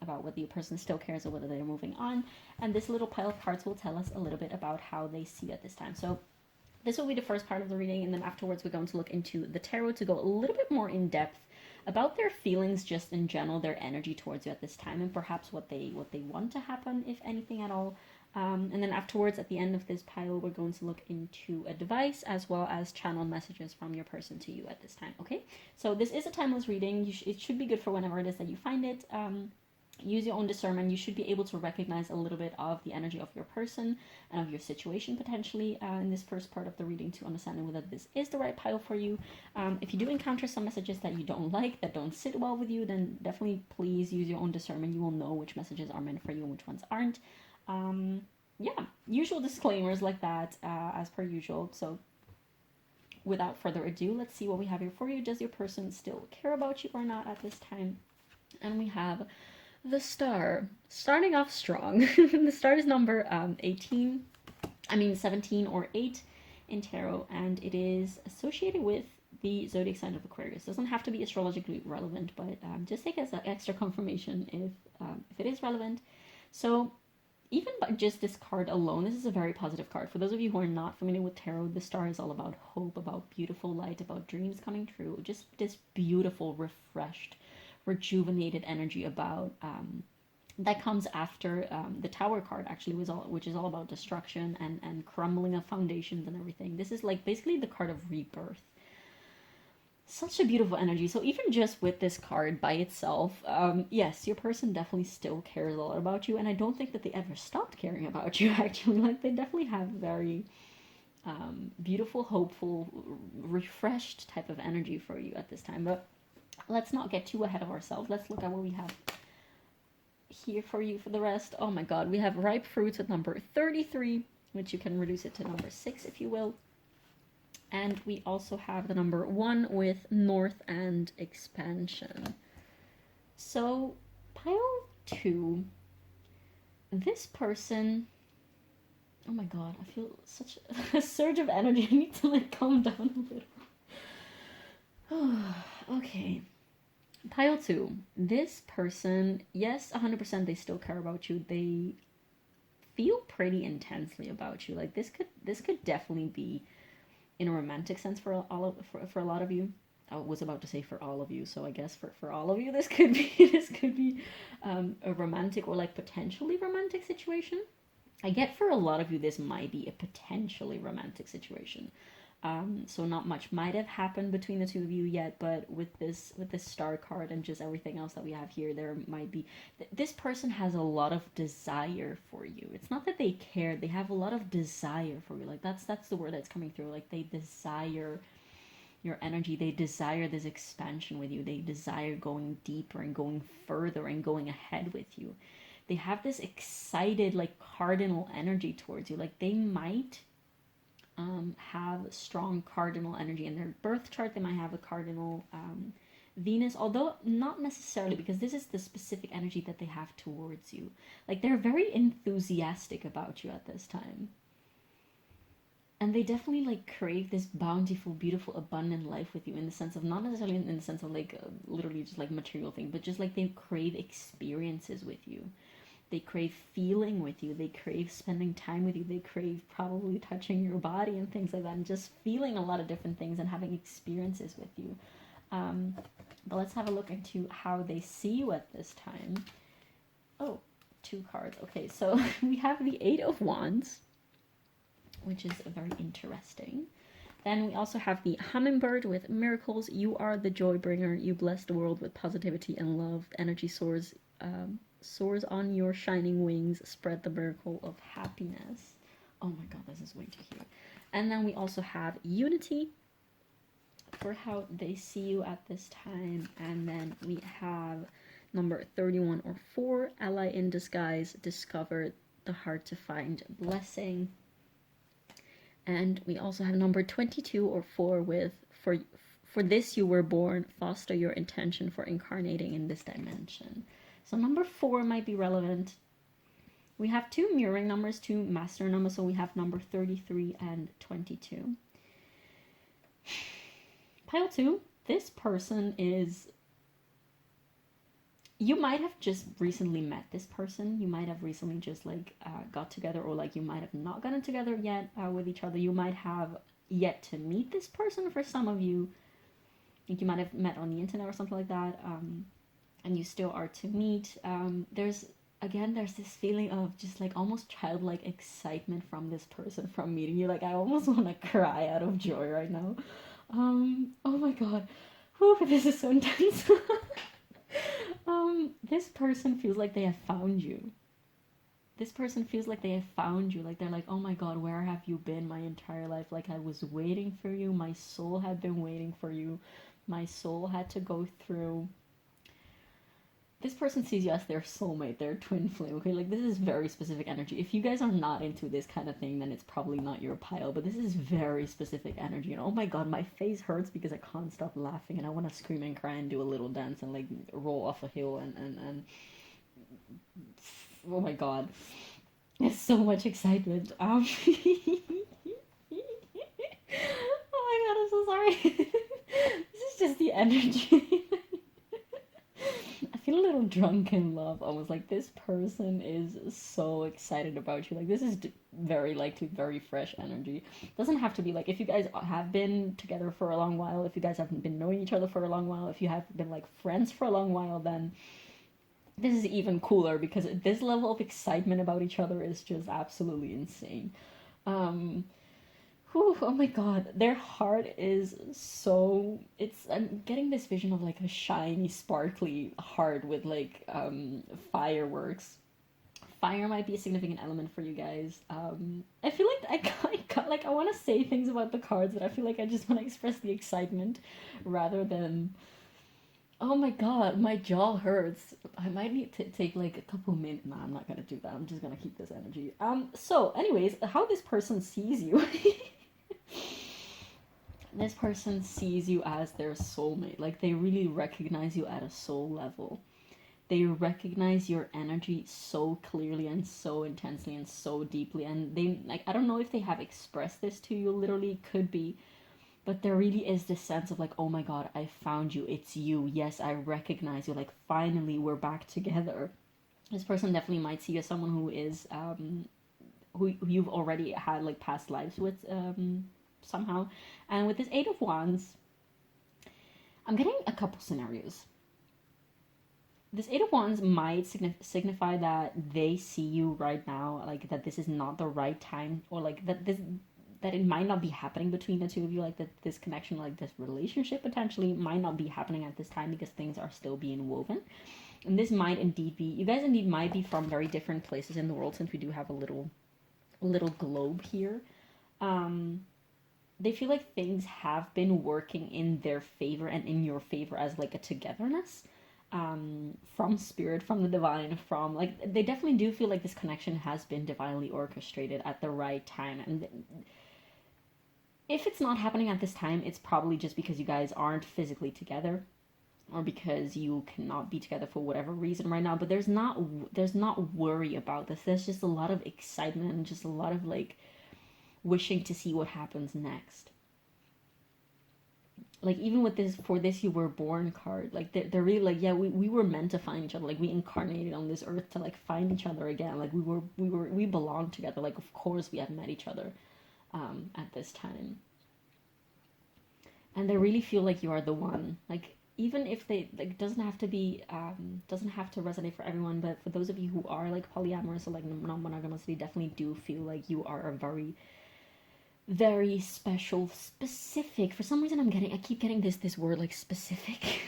about whether your person still cares or whether they're moving on, and this little pile of cards will tell us a little bit about how they see you at this time. So this will be the first part of the reading, and then afterwards we're going to look into the tarot to go a little bit more in depth about their feelings just in general, their energy towards you at this time, and perhaps what they want to happen, if anything at all. And then afterwards, at the end of this pile, we're going to look into advice as well as channel messages from your person to you at this time, okay? So this is a timeless reading. It should be good for whenever it is that you find it. Use your own discernment. You should be able to recognize a little bit of the energy of your person and of your situation potentially in this first part of the reading to understand whether this is the right pile for you. If you do encounter some messages that you don't like, that don't sit well with you, then definitely please use your own discernment. You will know which messages are meant for you and which ones aren't. Yeah, usual disclaimers like that as per usual. So without further ado, let's see what we have here for you. Does your person still care about you or not at this time? And we have the Star, starting off strong. The Star is number 17 or 8 in tarot, and it is associated with the zodiac sign of Aquarius. Doesn't have to be astrologically relevant, but just take as an extra confirmation if it is relevant. So even by just this card alone, this is a very positive card. For those of you who are not familiar with tarot, the Star is all about hope, about beautiful light, about dreams coming true. Just this beautiful, refreshed, rejuvenated energy about that comes after the Tower card actually which is all about destruction and crumbling of foundations and everything. This is like basically the card of rebirth. Such a beautiful energy. So even just with this card by itself, yes, your person definitely still cares a lot about you, and I don't think that they ever stopped caring about you actually. Like they definitely have very beautiful, hopeful, refreshed type of energy for you at this time. But let's not get too ahead of ourselves. Let's look at what we have here for you for the rest. Oh my god, we have ripe fruits with number 33, which you can reduce it to number 6 if you will. And we also have the number 1 with north and expansion. So pile 2, this person, oh my god, I feel such a surge of energy. I need to like calm down a little. Okay. Pile 2, this person, yes, 100% they still care about you. They feel pretty intensely about you. Like this could definitely be in a romantic sense for a lot of you. I was about to say for all of you, so I guess for all of you this could be a romantic or like potentially romantic situation. I get for a lot of you this might be a potentially romantic situation. So not much might have happened between the two of you yet, but with this Star card and just everything else that we have here, there might be this person has a lot of desire for you. It's not that they care, they have a lot of desire for you. Like that's the word that's coming through. Like they desire your energy, they desire this expansion with you, they desire going deeper and going further and going ahead with you. They have this excited like cardinal energy towards you. Like they might have strong cardinal energy in their birth chart. They might have a cardinal Venus, although not necessarily, because this is the specific energy that they have towards you. Like they're very enthusiastic about you at this time, and they definitely like crave this bountiful, beautiful, abundant life with you, in the sense of not necessarily in the sense of like literally just like material thing, but just like they crave experiences with you. They crave feeling with you. They crave spending time with you. They crave probably touching your body and things like that, and just feeling a lot of different things and having experiences with you. But let's have a look into how they see you at this time. Oh, 2 cards. Okay, so we have the 8 of Wands, which is very interesting. Then we also have the Hummingbird with miracles. You are the joy bringer. You bless the world with positivity and love. Energy soars on your shining wings. Spread the miracle of happiness. Oh my god, this is way too cute. And then we also have Unity for how they see you at this time. And then we have number 31 or 4, Ally in Disguise. Discover the hard to find blessing. And we also have number 22 or 4 with for this you were born. Foster your intention for incarnating in this dimension. So number 4 might be relevant. We have 2 mirroring numbers, 2 master numbers, so we have number 33 and 22. Pile 2, this person is... You might have just recently met this person. You might have recently just like got together, or like you might have not gotten together yet with each other. You might have yet to meet this person for some of you. Like you might have met on the internet or something like that. And you still are to meet. There's again, there's this feeling of just like almost childlike excitement from this person from meeting you. Like I almost want to cry out of joy right now. Oh my god. Whew, this is so intense. This person feels like they have found you. This person feels like they have found you. Like they're like, oh my god, where have you been my entire life? Like I was waiting for you. My soul had been waiting for you. My soul had to go through. This person sees you as their soulmate, their twin flame, okay? Like, this is very specific energy. If you guys are not into this kind of thing, then it's probably not your pile, but this is very specific energy. And oh my god, my face hurts because I can't stop laughing, and I want to scream and cry and do a little dance and, like, roll off a hill and oh my god. There's so much excitement. Oh my god, I'm so sorry. This is just the energy. I feel a little drunk in love, almost like this person is so excited about you. Like this is very likely very fresh energy. Doesn't have to be like if you guys have been together for a long while, if you guys haven't been knowing each other for a long while, if you have been like friends for a long while, then this is even cooler because this level of excitement about each other is just absolutely insane. Um, Whew, oh my god, their heart is so. It's. I'm getting this vision of like a shiny, sparkly heart with like fireworks. Fire might be a significant element for you guys. I feel like like I want to say things about the cards, but I feel like I just want to express the excitement rather than. Oh my god, my jaw hurts. I might need to take like a couple minutes. Nah, I'm not gonna do that. I'm just gonna keep this energy. So, anyways, how this person sees you. This person sees you as their soulmate. Like they really recognize you at a soul level. They recognize your energy so clearly and so intensely and so deeply. And they, like, I don't know if they have expressed this to you, literally, could be. But there really is this sense of like, oh my god, I found you. It's you. Yes, I recognize you. Like, finally, we're back together. This person definitely might see you as someone who is, who you've already had like past lives with, somehow. And with this Eight of Wands, I'm getting a couple scenarios. This Eight of Wands might signify that they see you right now, like that this is not the right time, or like that it might not be happening between the two of you, like that this connection, like this relationship potentially might not be happening at this time because things are still being woven. And this might indeed be, you guys indeed might be from very different places in the world, since we do have a little globe here. They feel like things have been working in their favor and in your favor as like a togetherness, from spirit, from the divine, from like they definitely do feel like this connection has been divinely orchestrated at the right time. And if it's not happening at this time, it's probably just because you guys aren't physically together, or because you cannot be together for whatever reason right now. But there's not worry about this. There's just a lot of excitement and just a lot of like wishing to see what happens next. Like even with this, for this you were born card, like they're really like, yeah, we were meant to find each other. Like we incarnated on this earth to like find each other again. Like we belong together. Like of course we have met each other at this time. And they really feel like you are the one. Like even if they like, doesn't have to be doesn't have to resonate for everyone, but for those of you who are like polyamorous or like non-monogamous, they definitely do feel like you are a very special, specific. For some reason, I keep getting this word like specific.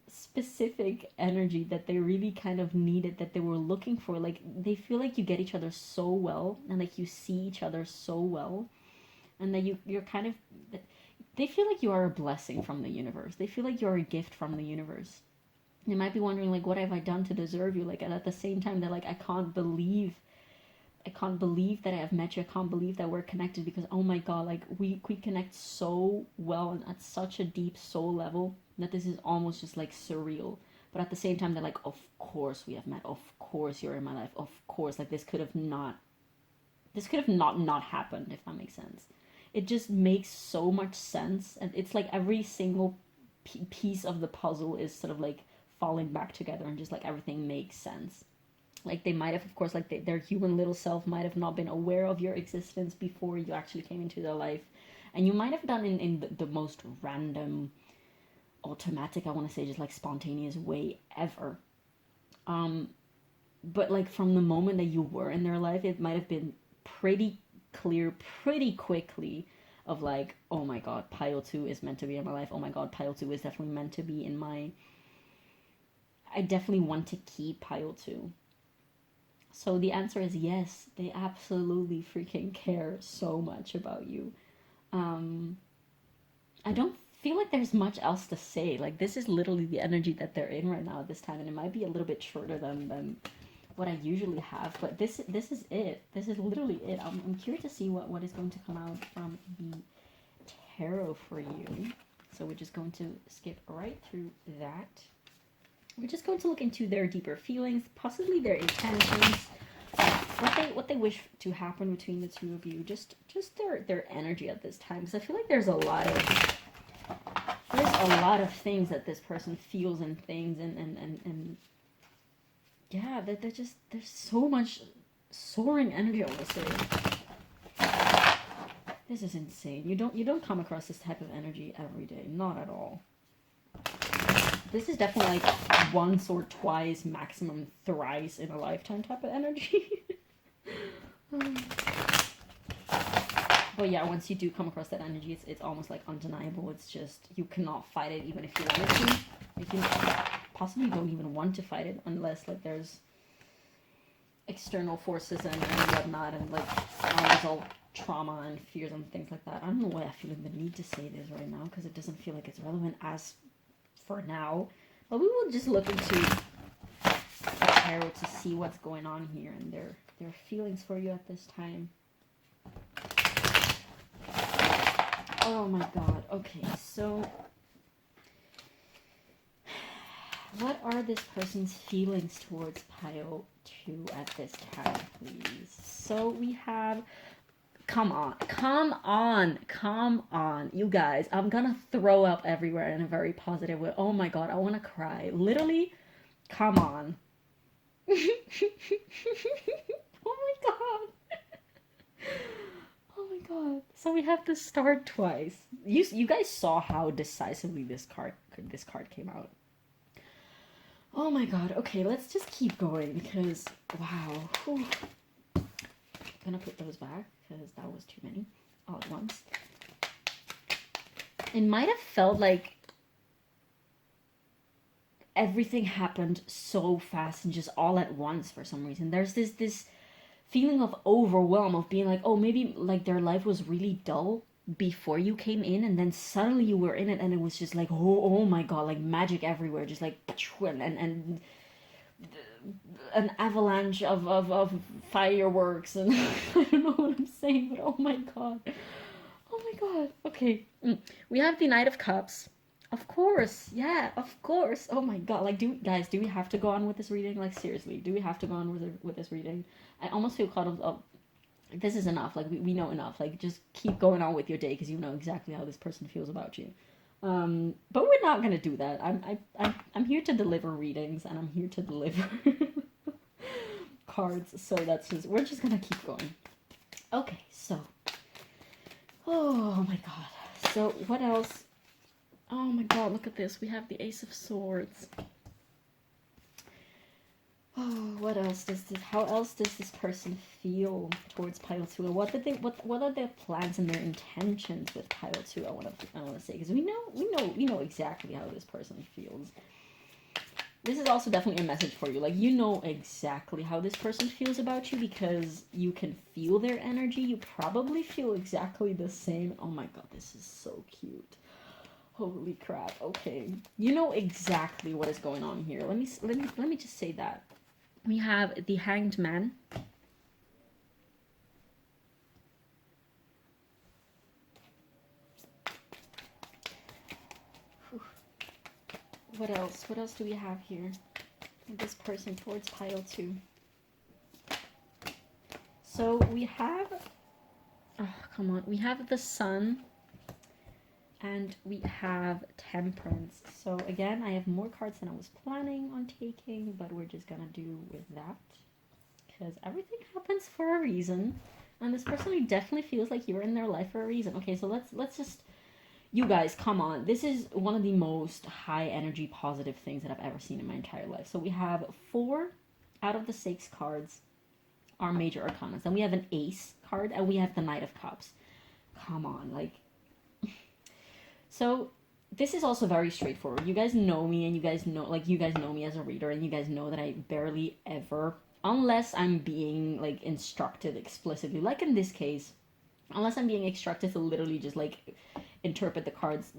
Specific energy that they really kind of needed, that they were looking for. Like they feel like you get each other so well, and like you see each other so well, and that you're kind of. They feel like you are a blessing from the universe. They feel like you're a gift from the universe. You might be wondering like, what have I done to deserve you? Like, and at the same time, they're like, I can't believe that I have met you. I can't believe that we're connected, because oh my god, like we connect so well and at such a deep soul level that this is almost just like surreal. But at the same time, they're like, of course we have met. Of course you're in my life. Of course, like this could have not happened, if that makes sense. It just makes so much sense, and it's like every single piece of the puzzle is sort of like falling back together, and just like everything makes sense. Like they might have, of course, like their human little self might have not been aware of your existence before you actually came into their life, and you might have done in the most random, automatic, I want to say, just like spontaneous way ever. But like from the moment that you were in their life, it might have been pretty clear pretty quickly of like, oh my god, pile 2 is meant to be in my life. Oh my god, pile 2 is definitely meant to be in my, I definitely want to keep pile 2. So the answer is yes, they absolutely freaking care so much about you. um I don't feel like there's much else to say. Like, this is literally the energy that they're in right now at this time, and it might be a little bit shorter than what I usually have, but this is it. This is literally it. I'm curious to see what is going to come out from the tarot for you. So we're just going to skip right through that. We're just going to look into their deeper feelings, possibly their intentions, what they wish to happen between the two of you, just their energy at this time. Because I feel like there's a lot of things that this person feels and things, and yeah, they're just, there's so much soaring energy, I want to say. This is insane. You don't come across this type of energy every day, not at all. This is definitely like once or twice, maximum thrice in a lifetime type of energy. But yeah, once you do come across that energy, it's almost like undeniable. It's just, you cannot fight it even if you wanted to. You can possibly don't even want to fight it unless like there's external forces and whatnot, and like unresolved trauma and fears and things like that. I don't know why I feel like the need to say this right now, because it doesn't feel like it's relevant as for now. But we will just look into the tarot to see what's going on here and their feelings for you at this time. Oh my god. Okay, so what are this person's feelings towards pile 2 at this time, please? So we have, come on, you guys. I'm gonna throw up everywhere in a very positive way. Oh my god, I want to cry. Literally, come on. Oh my god. Oh my god. So we have to start twice. You guys saw how decisively this card came out. Oh my god. Okay, let's just keep going because wow. Whew. I'm gonna put those back because that was too many all at once. It might have felt like everything happened so fast and just all at once for some reason. There's this feeling of overwhelm, of being like, oh, maybe like their life was really dull before you came in, and then suddenly you were in it, and it was just like, oh my god, like magic everywhere, just like and an avalanche of fireworks, and I don't know what I'm saying, but oh my god. Oh my god. Okay. We have the Knight of Cups. Of course. Yeah, of course. Oh my god. Like, do we have to go on with this reading? Like, seriously, do we have to go on with this reading? I almost feel caught of this is enough. Like, we know enough. Like, just keep going on with your day because you know exactly how this person feels about you. But we're not gonna do that. I'm here to deliver readings, and I'm here to deliver cards. So we're just gonna keep going. Okay, so. Oh my god. So what else? Oh my god, look at this. We have the Ace of Swords. Oh, what else how else does this person feel towards pile 2? What are their plans and their intentions with pile 2? I want to say, because we know exactly how this person feels. This is also definitely a message for you. Like, you know exactly how this person feels about you because you can feel their energy. You probably feel exactly the same. Oh my god, this is so cute. Holy crap. Okay. You know exactly what is going on here. Let me just say that. We have the Hanged Man. Whew. What else? What else do we have here? This person towards pile 2. So we have, oh come on, we have the Sun, and we have Temperance. So again, I have more cards than I was planning on taking, but we're just gonna do with that because everything happens for a reason, and this person definitely feels like you're in their life for a reason. Okay, so let's just, You guys, come on. This is one of the most high energy positive things that I've ever seen in my entire life. So we have 4 out of the 6 cards are major arcanas. Then we have an ace card, and we have the Knight of Cups. Come on, like... So, this is also very straightforward. You guys know me, and you guys know me as a reader, and you guys know that I barely ever, unless I'm being, like, instructed explicitly, like in this case, unless I'm being instructed to literally just, like, interpret the cards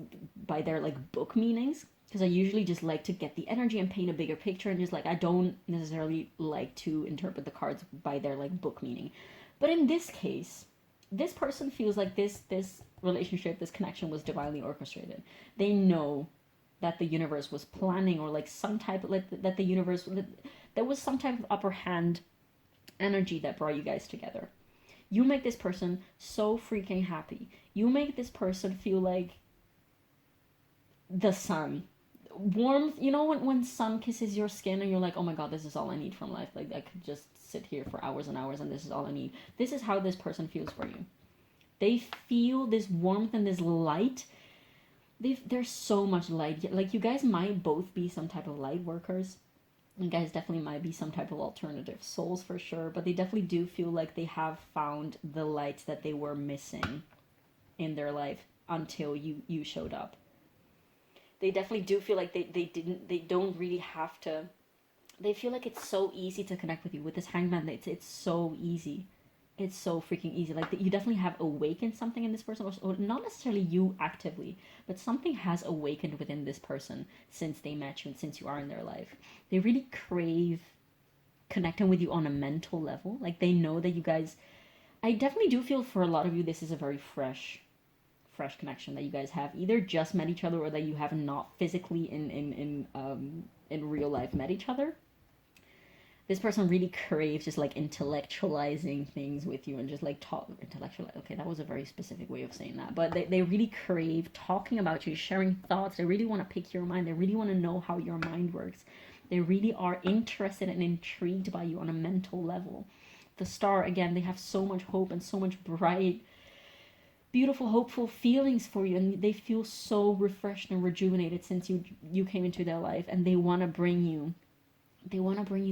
by their, like, book meanings, because I usually just like to get the energy and paint a bigger picture, and just, like, I don't necessarily like to interpret the cards by their, like, book meaning. But in this case, this person feels like this relationship, this connection was divinely orchestrated. They know that the universe was planning, or, like, some type of, like, that the universe, there was some type of upper hand energy that brought you guys together. You make this person so freaking happy. You make this person feel like the sun. Warmth, you know, when sun kisses your skin and you're like, oh my god, this is all I need from life. Like, I could just sit here for hours and hours and this is all I need. This is how this person feels for you. They feel this warmth and this light. There's so much light. Like, you guys might both be some type of light workers. You guys definitely might be some type of alternative souls for sure, but they definitely do feel like they have found the light that they were missing in their life until you showed up. They definitely do feel like they don't really have to. They feel like it's so easy to connect with you. With this Hangman, it's so easy. It's so freaking easy. Like, you definitely have awakened something in this person, or not necessarily you actively, but something has awakened within this person since they met you and since you are in their life. They really crave connecting with you on a mental level. Like, they know that you guys... I definitely do feel for a lot of you this is a very fresh connection that you guys have. Either just met each other, or that you have not physically in real life met each other. This person really craves just, like, intellectualizing things with you and just, like, okay, that was a very specific way of saying that, but they really crave talking about you, sharing thoughts. They really want to pick your mind. They really want to know how your mind works. They really are interested and intrigued by you on a mental level. The Star, again, they have so much hope and so much bright, beautiful, hopeful feelings for you, and they feel so refreshed and rejuvenated since you came into their life, and they want to bring you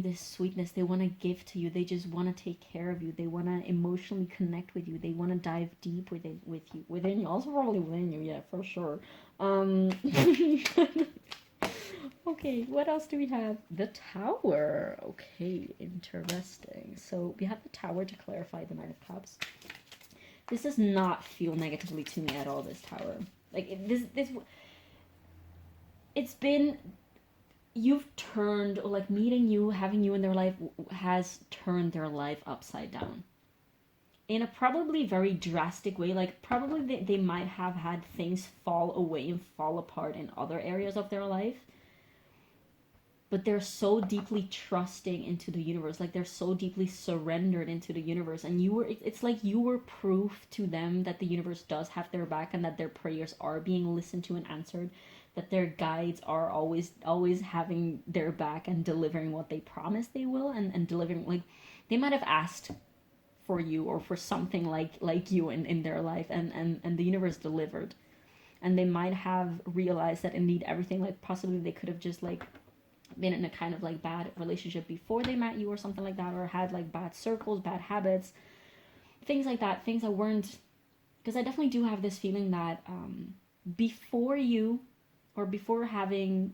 this sweetness. They want to give to you. They just want to take care of you. They want to emotionally connect with you. They want to dive deep within you. Also probably within you, yeah, for sure. Okay, what else do we have? The Tower. Okay, interesting. So we have the Tower to clarify the Knight of Cups. This does not feel negatively to me at all, this Tower. Like, it's been... You've turned, or, like, meeting you, having you in their life has turned their life upside down. In a probably very drastic way. Like, probably they might have had things fall away and fall apart in other areas of their life. But they're so deeply trusting into the universe. Like, they're so deeply surrendered into the universe. And it's like you were proof to them that the universe does have their back, and that their prayers are being listened to and answered. That their guides are always having their back and delivering what they promise they will, and delivering, like, they might have asked for you or for something like you in their life, and the universe delivered. And they might have realized that indeed everything, like, possibly they could have just, like, been in a kind of, like, bad relationship before they met you or something like that, or had, like, bad circles, bad habits, things like that, things that weren't... Because I definitely do have this feeling that before you, or before having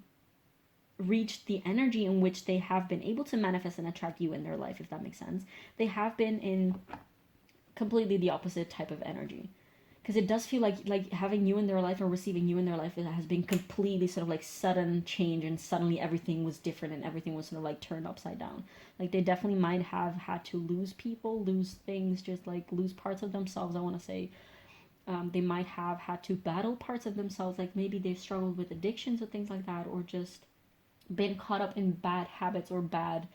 reached the energy in which they have been able to manifest and attract you in their life, if that makes sense, they have been in completely the opposite type of energy. Because it does feel like having you in their life or receiving you in their life, it has been completely sort of like sudden change, and suddenly everything was different and everything was sort of like turned upside down. Like, they definitely might have had to lose people, lose things, just like lose parts of themselves, I want to say. They might have had to battle parts of themselves, like maybe they've struggled with addictions or things like that, or just been caught up in bad habits or bad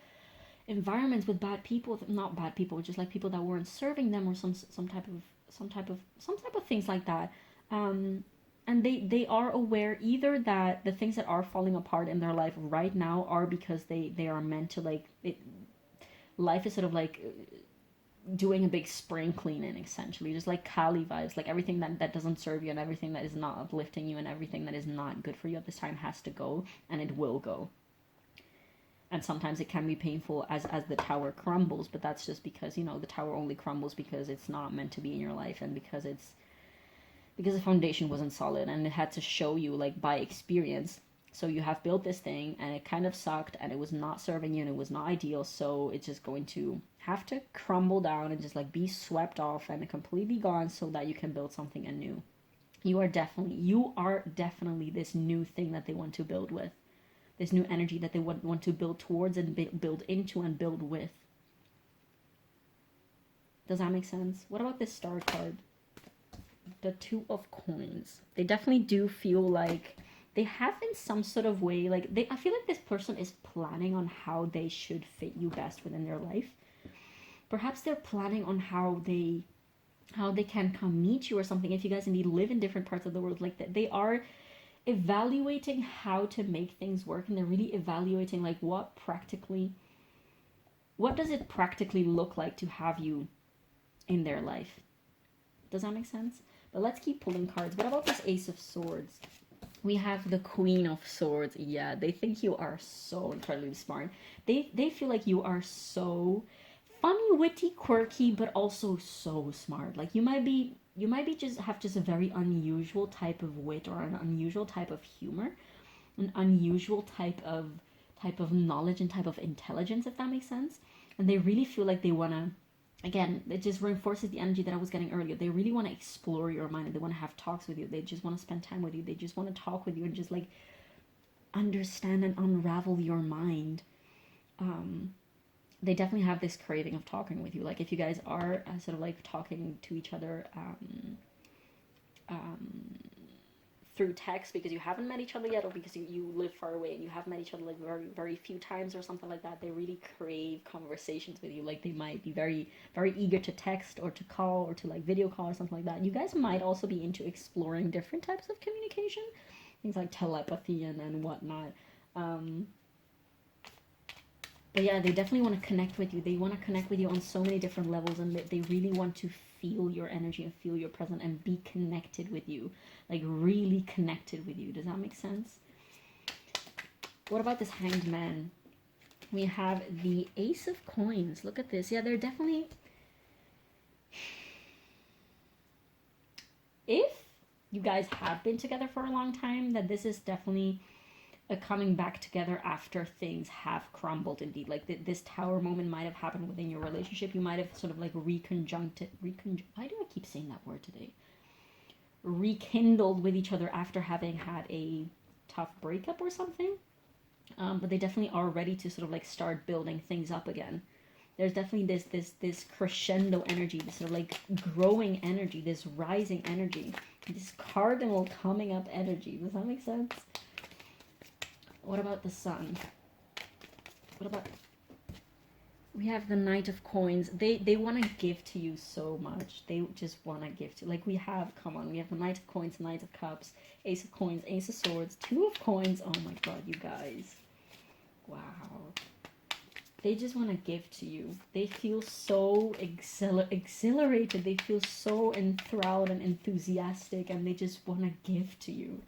environments with bad people, not bad people, just like people that weren't serving them, or some type of things like that. And they are aware either that the things that are falling apart in their life right now are because they are meant to, like, life is sort of like doing a big spring cleaning, essentially. Just like Kali vibes, like everything that doesn't serve you and everything that is not uplifting you and everything that is not good for you at this time has to go, and it will go. And sometimes it can be painful as the tower crumbles, but that's just because, you know, the tower only crumbles because it's not meant to be in your life, and because the foundation wasn't solid, and it had to show you, like, by experience. So you have built this thing and it kind of sucked and it was not serving you and it was not ideal, so it's just going to have to crumble down and just like be swept off and completely gone so that you can build something anew. You are definitely this new thing that they want to build with. This new energy that they want to build towards and build into and build with. Does that make sense? What about this star card? The Two of Coins. They definitely do feel like they have in some sort of way, like I feel like this person is planning on how they should fit you best within their life. Perhaps they're planning on how they can come meet you or something, if you guys indeed live in different parts of the world. Like that, they are evaluating how to make things work, and they're really evaluating like what does it practically look like to have you in their life. Does that make sense? But let's keep pulling cards. What about this Ace of Swords? We have the Queen of Swords. Yeah, they think you are so incredibly smart. They feel like you are so funny, witty, quirky, but also so smart. Like you might be just a very unusual type of wit, or an unusual type of humor, an unusual type of knowledge and type of intelligence, if that makes sense. And they really feel like they wanna, again, it just reinforces the energy that I was getting earlier. They really want to explore your mind, and they want to have talks with you. They just want to spend time with you. They just want to talk with you and just like understand and unravel your mind. They definitely have this craving of talking with you. Like if you guys are sort of like talking to each other through text, because you haven't met each other yet, or because you live far away and you have met each other like very, very few times or something like that, they really crave conversations with you. Like they might be very, very eager to text or to call or to like video call or something like that. You guys might also be into exploring different types of communication, things like telepathy and whatnot. But yeah, they definitely want to connect with you. They want to connect with you on so many different levels, and they really want to feel your energy and feel your presence and be connected with you. Like really connected with you. Does that make sense? What about this Hanged Man? We have the Ace of Coins. Look at this. Yeah, they're definitely... If you guys have been together for a long time, that this is definitely a coming back together after things have crumbled indeed. Like this tower moment might have happened within your relationship. You might have sort of like why do I keep saying that word today? Rekindled with each other after having had a tough breakup or something. But they definitely are ready to sort of like start building things up again. There's definitely this crescendo energy, this sort of like growing energy, this rising energy, this cardinal coming up energy. Does that make sense? What about the Sun? What about... We have the Knight of Coins. They want to give to you so much. They just want to give to... Like we have, come on, we have the Knight of Coins, Knight of Cups, Ace of Coins, Ace of Swords, Two of Coins. Oh my god, you guys. Wow. They just want to give to you. They feel so exhilarated. They feel so enthralled and enthusiastic, and they just want to give to you.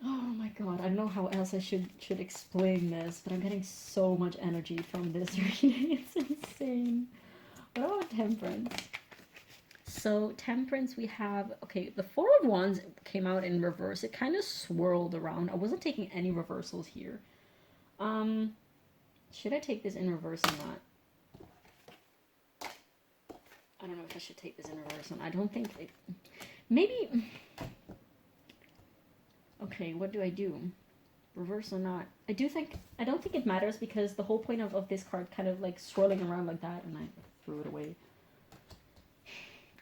Oh my god, I don't know how else I should explain this, but I'm getting so much energy from this reading. It's insane. What about Temperance? So Temperance, we have, okay, the Four of Wands came out in reverse. It kind of swirled around. I wasn't taking any reversals here. Should I take this in reverse or not? I don't know if I should take this in reverse or not. I don't think it, maybe... Okay, what do I do? Reverse or not? I don't think it matters, because the whole point of this card kind of like swirling around like that, and I threw it away.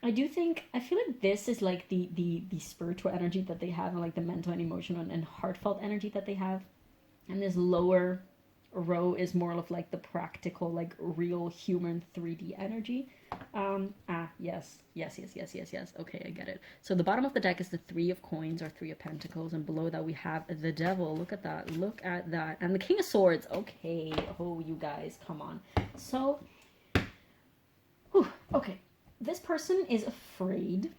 I feel like this is like the spiritual energy that they have, and like the mental and emotional and heartfelt energy that they have. And this lower row is more of like the practical, like real human 3D energy. Yes. Okay, I get it. So the bottom of the deck is the Three of Coins, or Three of Pentacles, and below that we have the Devil. Look at that. Look at that. And the King of Swords. Okay. Oh, you guys, come on. So Okay, this person is afraid.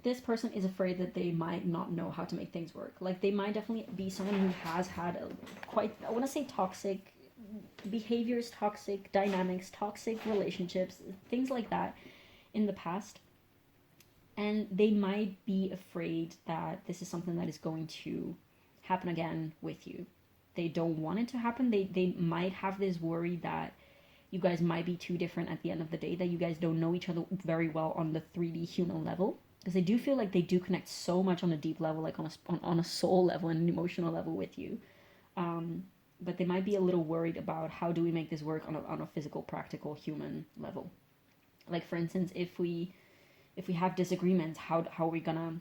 This person is afraid that they might not know how to make things work. Like, they might definitely be someone who has had quite, I want to say, toxic behaviors, toxic dynamics, toxic relationships, things like that in the past. And they might be afraid that this is something that is going to happen again with you. They don't want it to happen. They might have this worry that you guys might be too different at the end of the day, that you guys don't know each other very well on the 3D human level. Because they do feel like they do connect so much on a deep level, like on a soul level and an emotional level with you. But they might be a little worried about how do we make this work on a physical, practical, human level. Like, for instance, if we have disagreements, how are we gonna?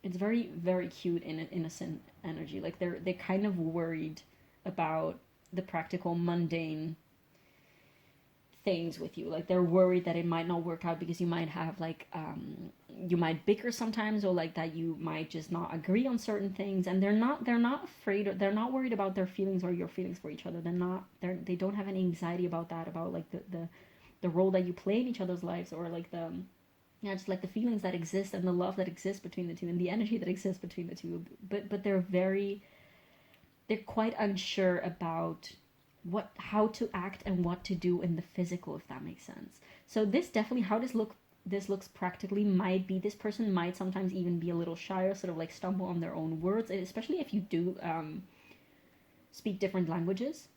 It's very, very cute and innocent energy. Like, they're kind of worried about the practical, mundane things with you. Like, they're worried that it might not work out because you might have like you might bicker sometimes, or like that you might just not agree on certain things. And they're not afraid, or they're not worried about their feelings or your feelings for each other. They don't have any anxiety about that, about like the role that you play in each other's lives, or like the just like the feelings that exist and the love that exists between the two and the energy that exists between the two. But they're quite unsure about how to act and what to do in the physical, if that makes sense. So this definitely, how this looks practically, might be this person might sometimes even be a little shy, or sort of like stumble on their own words, especially if you do speak different languages.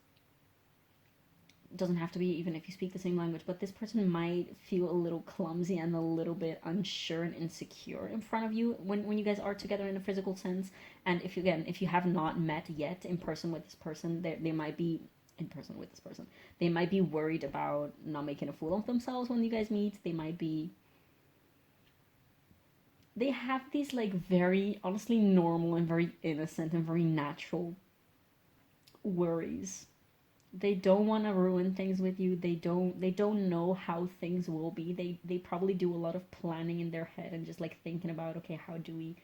It doesn't have to be even if you speak the same language, but this person might feel a little clumsy and a little bit unsure and insecure in front of you when you guys are together in a physical sense. And if you have not met yet in person with this person, they might be in person with this person. They might be worried about not making a fool of themselves when you guys meet. They have these like very honestly normal and very innocent and very natural worries. They don't want to ruin things with you. They don't know how things will be. They probably do a lot of planning in their head and just like thinking about, okay, how do we,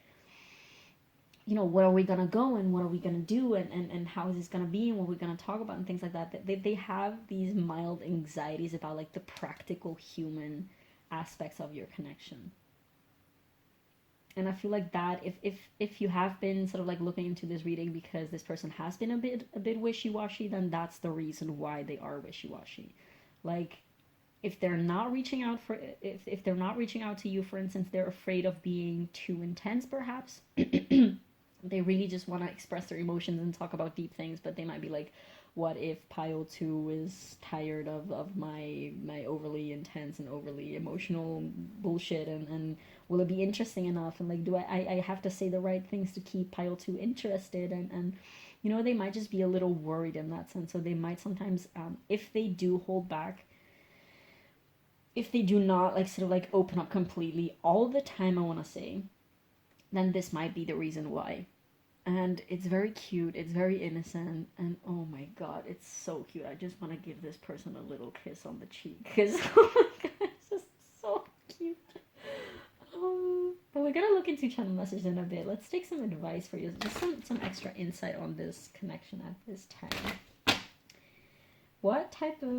where are we gonna go and what are we gonna do, and how is this gonna be and what we're gonna talk about and things like that. They have these mild anxieties about like the practical human aspects of your connection. And I feel like that if you have been sort of like looking into this reading because this person has been a bit wishy-washy, then that's the reason why they are wishy-washy. Like, if they're not reaching out if they're not reaching out to you, for instance, they're afraid of being too intense, perhaps. They really just want to express their emotions and talk about deep things, but they might be like, what if pile 2 is tired of my overly intense and overly emotional bullshit, and will it be interesting enough, and like, do I have to say the right things to keep pile 2 interested, and they might just be a little worried in that sense. So they might sometimes, if they do hold back, if they do not like sort of like open up completely all the time, I want to say, then this might be the reason why. And it's very cute, it's very innocent, and oh my god, it's so cute. I just want to give this person a little kiss on the cheek, because oh my god, it's just so cute. But we're gonna look into channel messages in a bit. Let's take some advice for you, just some extra insight on this connection at this time. What type of...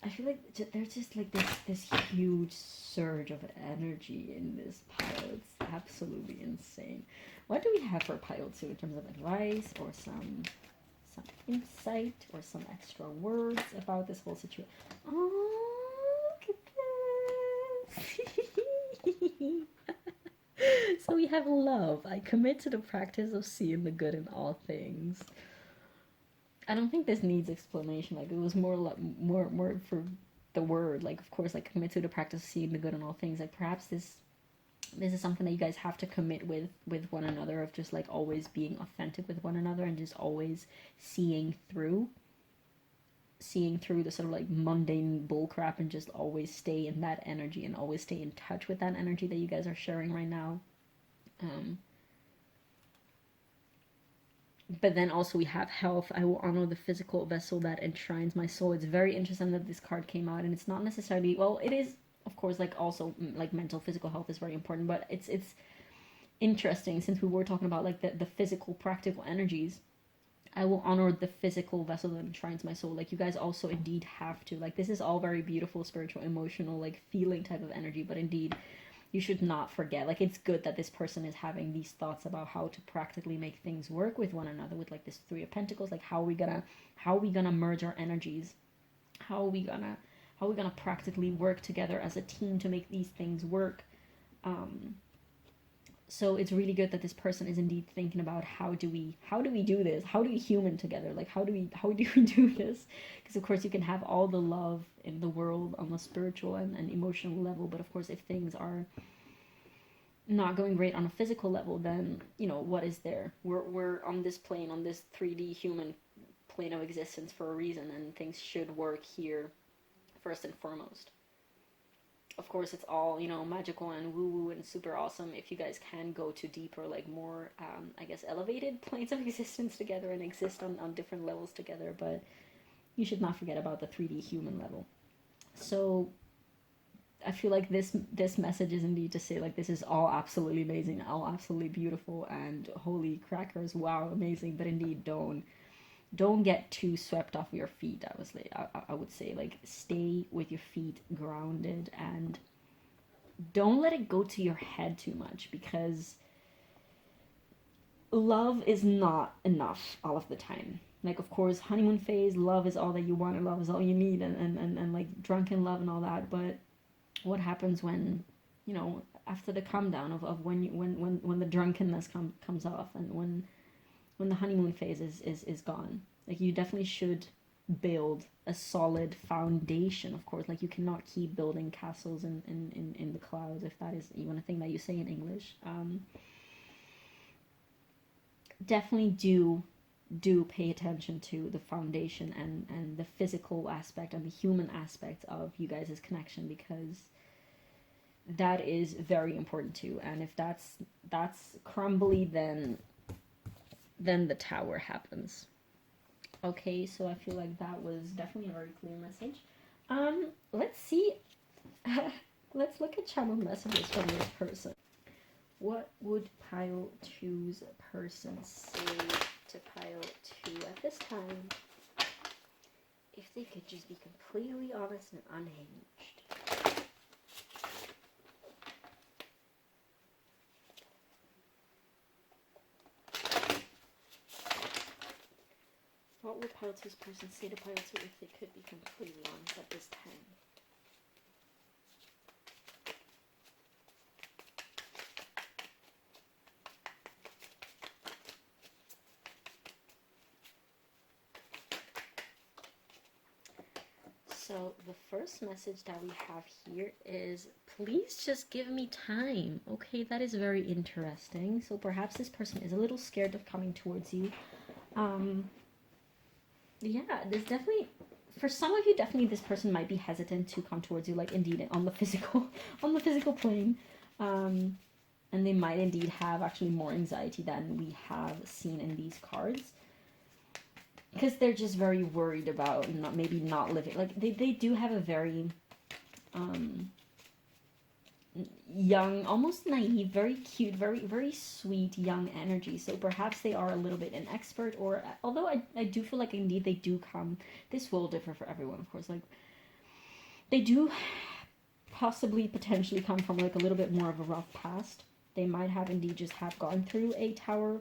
I feel like there's just like this huge surge of energy in this pile. It's absolutely insane. What do we have for pile 2 in terms of advice, or some insight, or some extra words about this whole situation? Oh, look at this! So we have love. I commit to the practice of seeing the good in all things. I don't think this needs explanation. Like, it was more for the word. Like, of course, like, commit to the practice of seeing the good in all things. Like, perhaps this is something that you guys have to commit with one another, of just like always being authentic with one another, and just always seeing through the sort of like mundane bullcrap, and just always stay in that energy and always stay in touch with that energy that you guys are sharing right now. But then also we have health. I will honor the physical vessel that enshrines my soul. It's very interesting that this card came out, and it's not necessarily, well, it is, of course, like also like mental, physical health is very important, but it's interesting, since we were talking about like the physical, practical energies. I will honor the physical vessel that enshrines my soul. Like, you guys also indeed have to. Like, this is all very beautiful, spiritual, emotional, like, feeling type of energy. But indeed, you should not forget. Like, it's good that this person is having these thoughts about how to practically make things work with one another. With, like, this Three of Pentacles. Like, how are we gonna merge our energies? How are we gonna practically work together as a team to make these things work? So it's really good that this person is indeed thinking about how do we do this? How do we human together? Like, how do we do this? Because of course you can have all the love in the world on the spiritual and emotional level, but of course if things are not going great on a physical level, then you know what is there? We're on this plane, on this 3D human plane of existence for a reason, and things should work here first and foremost. Of course, it's all, you know, magical and woo-woo and super awesome if you guys can go to deeper, like, more, I guess, elevated planes of existence together and exist on different levels together, but you should not forget about the 3D human level. So, I feel like this message is indeed to say, like, this is all absolutely amazing, all absolutely beautiful, and holy crackers, wow, amazing, but indeed, don't get too swept off your feet. I would say, like, stay with your feet grounded and don't let it go to your head too much, because love is not enough all of the time. Like, of course, honeymoon phase, love is all that you want and love is all you need, and like drunken love and all that. But what happens when, you know, after the calm down of when the drunkenness comes off, and when the honeymoon phase is gone? Like, you definitely should build a solid foundation, of course. Like, you cannot keep building castles in the clouds, if that is even a thing that you say in English. Definitely do pay attention to the foundation and the physical aspect and the human aspect of you guys' connection, because that is very important too. And if that's crumbly, then the tower happens. Okay, so I feel like that was definitely a very clear message. Let's see. Let's look at channel messages from this person. What would pile two's person say to pile two at this time if they could just be completely honest and unhinged? What would pile two's person say to pile two if they could be completely honest at this time? So the first message that we have here is, please just give me time. Okay, that is very interesting. So perhaps this person is a little scared of coming towards you. Yeah, there's definitely, for some of you, definitely this person might be hesitant to come towards you, like, indeed on the physical plane. And they might indeed have actually more anxiety than we have seen in these cards, because they're just very worried about maybe not living, like, they do have a very young, almost naive, very cute, very, very sweet young energy. So perhaps they are a little bit an expert, or although I do feel like indeed they do come, this will differ for everyone, of course, like, they do possibly potentially come from, like, a little bit more of a rough past. They might have indeed just have gone through a tower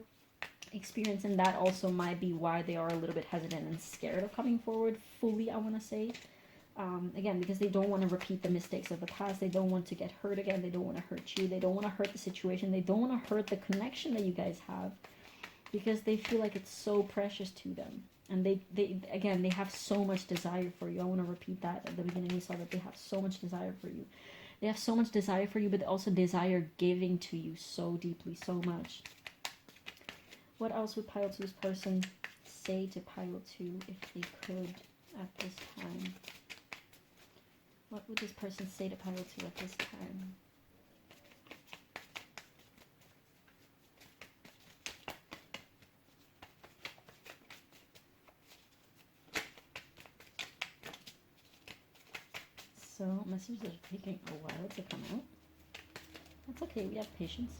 experience, and that also might be why they are a little bit hesitant and scared of coming forward fully, I want to say. Again, because they don't want to repeat the mistakes of the past. They don't want to get hurt again. They don't want to hurt you. They don't want to hurt the situation. They don't want to hurt the connection that you guys have, because they feel like it's so precious to them. And they have so much desire for you. I want to repeat that. At the beginning we saw that they have so much desire for you. They have so much desire for you, but they also desire giving to you so deeply, so much. What else would pile two's person say to pile two if they could at this time? What would this person say to pile two at this time? So messages are taking a while to come out. That's okay, we have patience.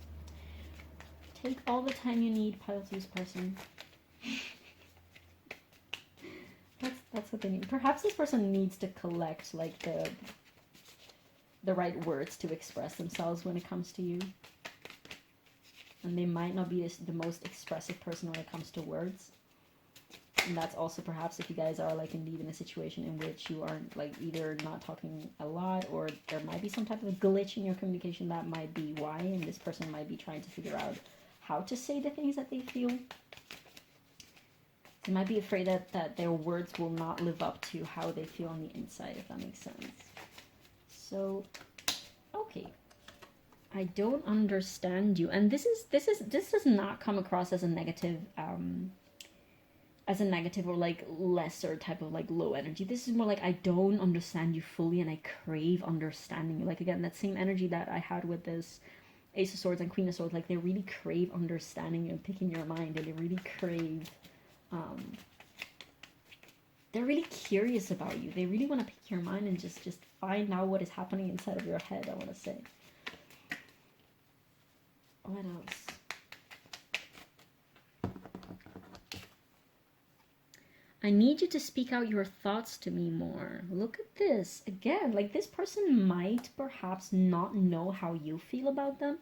Take all the time you need, pile two's person. what they need. Perhaps this person needs to collect like the right words to express themselves when it comes to you. And they might not be the most expressive person when it comes to words. And that's also perhaps if you guys are like indeed in a situation in which you aren't like either not talking a lot, or there might be some type of glitch in your communication. That might be why, and this person might be trying to figure out how to say the things that they feel. They might be afraid that their words will not live up to how they feel on the inside, if that makes sense. So, okay. I don't understand you. And this does not come across as a negative, or like lesser type of like low energy. This is more like I don't understand you fully and I crave understanding you. Like again, that same energy that I had with this Ace of Swords and Queen of Swords, like they really crave understanding you and picking your mind, and they really crave, they're really curious about you. They really want to pick your mind and just find out what is happening inside of your head, I want to say. What else? I need you to speak out your thoughts to me more. Look at this. Again, like this person might perhaps not know how you feel about them.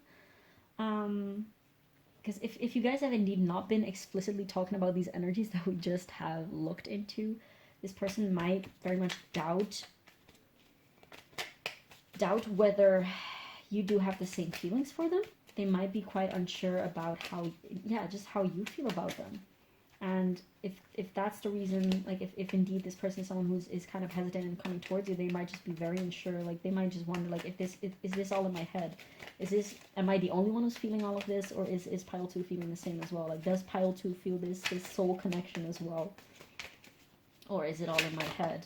Because if you guys have indeed not been explicitly talking about these energies that we just have looked into, this person might very much doubt whether you do have the same feelings for them. They might be quite unsure about just how you feel about them. And if that's the reason, like if indeed this person is someone who is kind of hesitant in coming towards you, they might just be very unsure. Like they might just wonder, like, is this all in my head? Am I the only one who's feeling all of this, or is Pile 2 feeling the same as well? Like, does Pile 2 feel this soul connection as well? Or is it all in my head?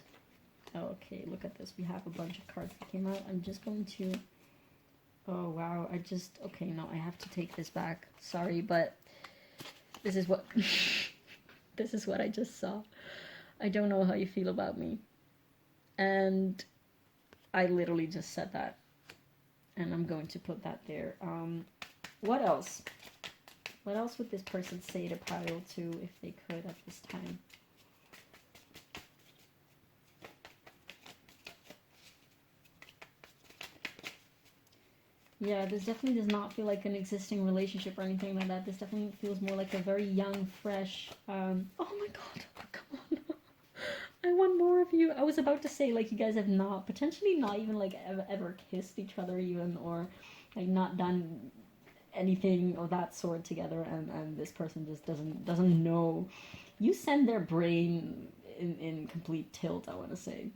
Okay, look at this. We have a bunch of cards that came out. I'm just going to... Oh, wow. Okay, no, I have to take this back. Sorry, but this is what... This is what I just saw. I don't know how you feel about me. And I literally just said that. And I'm going to put that there. What else? What else would this person say to Pile 2 if they could at this time? Yeah, this definitely does not feel like an existing relationship or anything like that. This definitely feels more like a very young, fresh, oh my god, come on. I want more of you. I was about to say, like, you guys have potentially not even, like, ever kissed each other even, or, like, not done anything of that sort together, and this person just doesn't know. You send their brain in complete tilt, I want to say.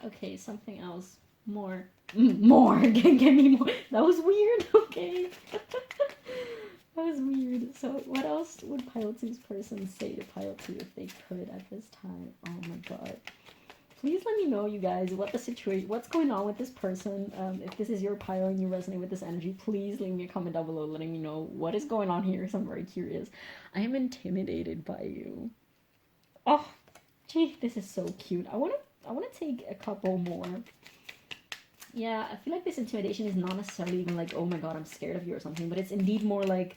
Okay, something else. More. Give me more. That was weird. Okay. That was weird. So what else would Pile 2's person say to Pile 2 if they could at this time? Oh my god. Please let me know, you guys, what's going on with this person. If this is your Pile and you resonate with this energy, please leave me a comment down below letting me know what is going on here, because I'm very curious. I am intimidated by you. Oh, gee, this is so cute. I want to take a couple more. Yeah, I feel like this intimidation is not necessarily even like, oh my god, I'm scared of you or something, but it's indeed more like,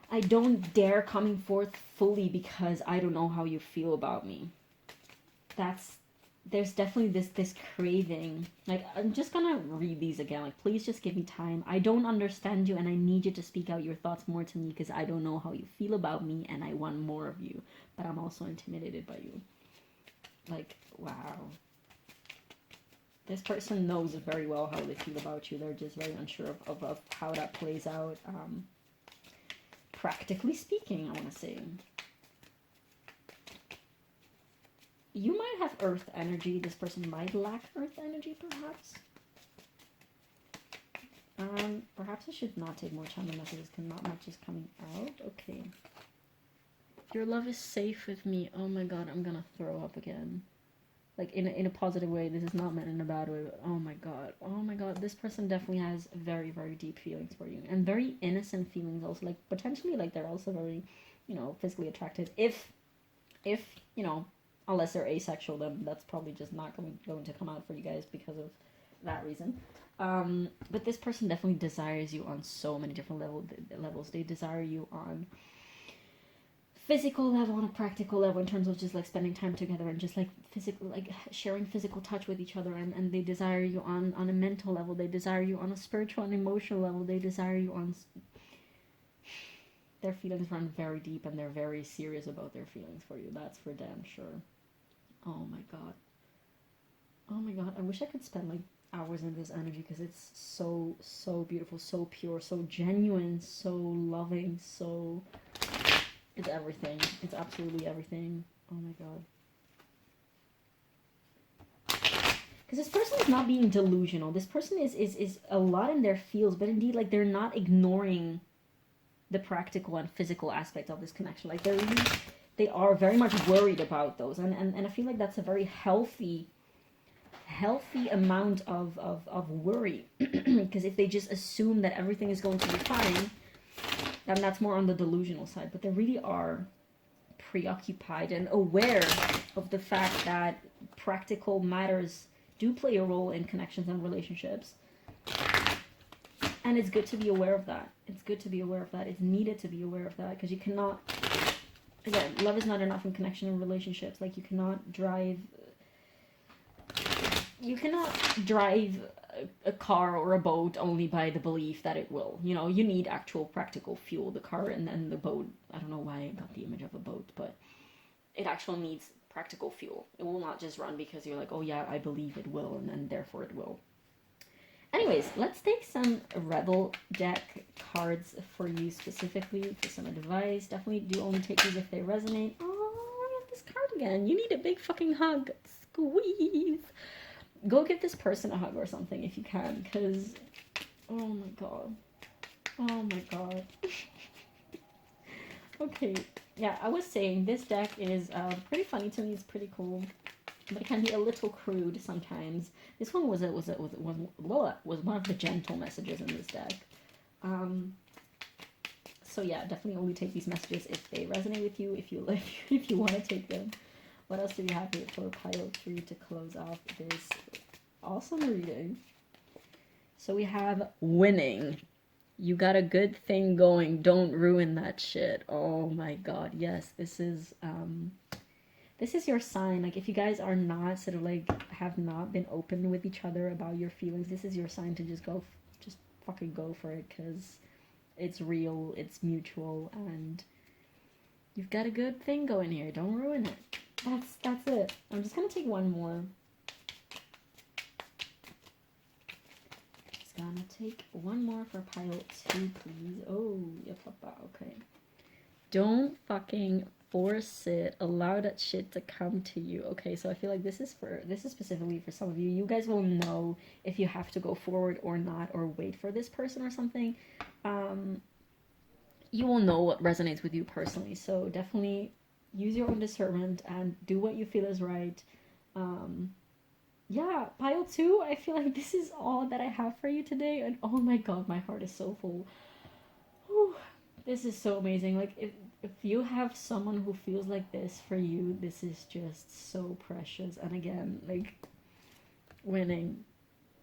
I don't dare coming forth fully because I don't know how you feel about me. There's definitely this craving. Like, I'm just gonna read these again. Like, please just give me time. I don't understand you and I need you to speak out your thoughts more to me because I don't know how you feel about me and I want more of you. But I'm also intimidated by you. Like, wow. This person knows very well how they feel about you. They're just very unsure of how that plays out. Practically speaking, I want to say. You might have earth energy. This person might lack earth energy, perhaps. Perhaps I should not take more time on messages because not much is coming out. Okay. Your love is safe with me. Oh my god, I'm gonna throw up again. Like, in a positive way. This is not meant in a bad way. But oh my god, this person definitely has very, very deep feelings for you, and very innocent feelings also. Like, potentially, like, they're also very, physically attracted. If unless they're asexual, then that's probably just not going to come out for you guys because of that reason. But this person definitely desires you on so many different levels. They desire you on physical level, on a practical level, in terms of just like spending time together and just like physical, like sharing physical touch with each other, and they desire you on a mental level, they desire you on a spiritual and emotional level, they desire you on, their feelings run very deep, and they're very serious about their feelings for you. That's for damn sure. Oh my god. Oh my god, I wish I could spend like hours in this energy, because it's so, so beautiful, so pure, so genuine, so loving, so... It's everything. It's absolutely everything. Oh my god. Because this person is not being delusional. This person is a lot in their feels, but indeed, like, they're not ignoring the practical and physical aspect of this connection. Like, they are very much worried about those. And I feel like that's a very healthy amount of worry. Because if they just assume that everything is going to be fine, and that's more on the delusional side, but they really are preoccupied and aware of the fact that practical matters do play a role in connections and relationships. And it's good to be aware of that. It's good to be aware of that. It's needed to be aware of that, because you cannot, again, love is not enough in connection and relationships. Like, you cannot drive a car or a boat only by the belief that it will. You know, you need actual practical fuel. The car and then the boat, I don't know why I got the image of a boat, but it actually needs practical fuel. It will not just run because you're like, oh yeah, I believe it will, and then therefore it will. Anyways, let's take some Rebel deck cards for you specifically for some advice. Definitely do only take these if they resonate. Oh, I got this card again. You need a big fucking hug. Squeeze. Go give this person a hug or something if you can, because, oh my god. Oh my god. Okay, yeah, I was saying this deck is pretty funny to me. It's pretty cool, but it can be a little crude sometimes. This one was one of the gentle messages in this deck. So yeah, definitely only take these messages if they resonate with you, if you want to take them. What else do we have here for pile 3 to close off this awesome reading? So we have winning. You got a good thing going. Don't ruin that shit. Oh my god, yes. This is your sign. Like, if you guys are not sort of like, have not been open with each other about your feelings, this is your sign to just fucking go for it, because it's real, it's mutual, and you've got a good thing going here. Don't ruin it. That's it. I'm just gonna take one more. Just gonna take one more for pile 2, please. Oh, yeah, papa. Okay. Don't fucking force it. Allow that shit to come to you. Okay, so I feel like this is specifically for some of you. You guys will know if you have to go forward or not, or wait for this person or something. You will know what resonates with you personally. So definitely use your own discernment and do what you feel is right. Yeah, pile 2, I feel like this is all that I have for you today, and oh my god, my heart is so full. Whew, this is so amazing. Like, if you have someone who feels like this for you, this is just so precious. And again, like, winning.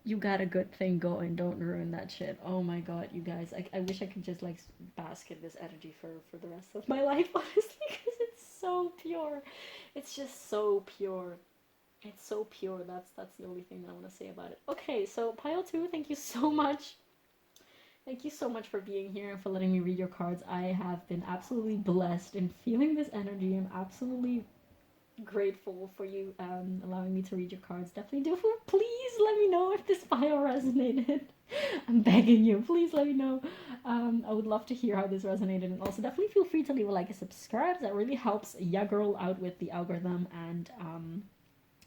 You got a good thing going. Don't ruin that shit. Oh my god, you guys. I wish I could just, like, bask in this energy for the rest of my life, honestly, because it's so pure. It's just so pure. It's so pure. That's the only thing that I want to say about it. Okay, so pile 2, thank you so much. Thank you so much for being here and for letting me read your cards. I have been absolutely blessed in feeling this energy. I'm absolutely grateful for you allowing me to read your cards. Definitely do. Please let me know if this pile resonated. I'm begging you. Please let me know. I would love to hear how this resonated. And also definitely feel free to leave a like and subscribe. That really helps ya girl out with the algorithm, and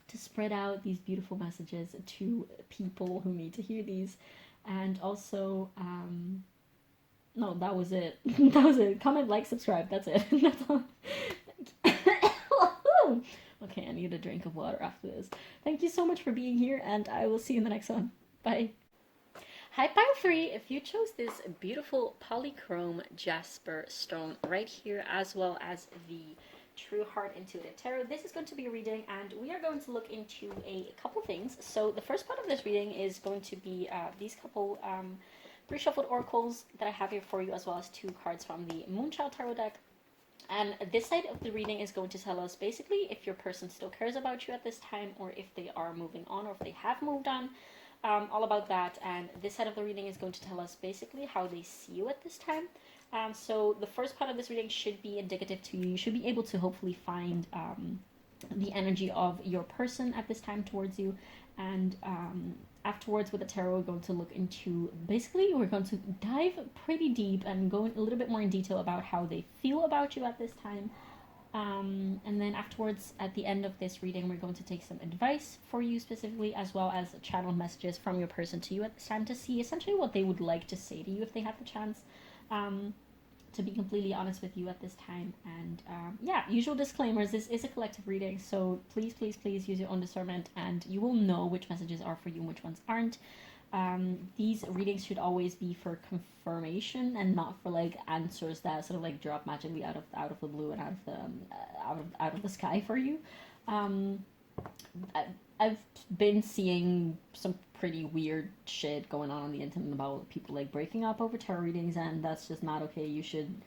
to spread out these beautiful messages to people who need to hear these. And also, no, that was it. That was it. Comment, like, subscribe. That's it. That's all. Okay, I need a drink of water after this. Thank you so much for being here, and I will see you in the next one. Bye. Hi, pile 3. If you chose this beautiful Polychrome Jasper stone right here, as well as the True Heart Intuitive Tarot, this is going to be a reading, and we are going to look into a couple things. So the first part of this reading is going to be these couple pre-shuffled oracles that I have here for you, as well as 2 cards from the Moonchild Tarot deck. And this side of the reading is going to tell us basically if your person still cares about you at this time, or if they are moving on, or if they have moved on. All about that. And this side of the reading is going to tell us basically how they see you at this time. So the first part of this reading should be indicative to you. You should be able to hopefully find the energy of your person at this time towards you. And afterwards with the tarot, we're going to look into, basically we're going to dive pretty deep and go a little bit more in detail about how they feel about you at this time. And then afterwards, at the end of this reading, we're going to take some advice for you specifically, as well as channel messages from your person to you at this time, to see essentially what they would like to say to you if they have the chance, to be completely honest with you at this time. And yeah, usual disclaimers, this is a collective reading, so please, please, please use your own discernment, and you will know which messages are for you and which ones aren't. These readings should always be for confirmation and not for like answers that sort of like drop magically out of the blue and out of the sky for you. I've been seeing some pretty weird shit going on the internet about people like breaking up over tarot readings, and that's just not okay. You should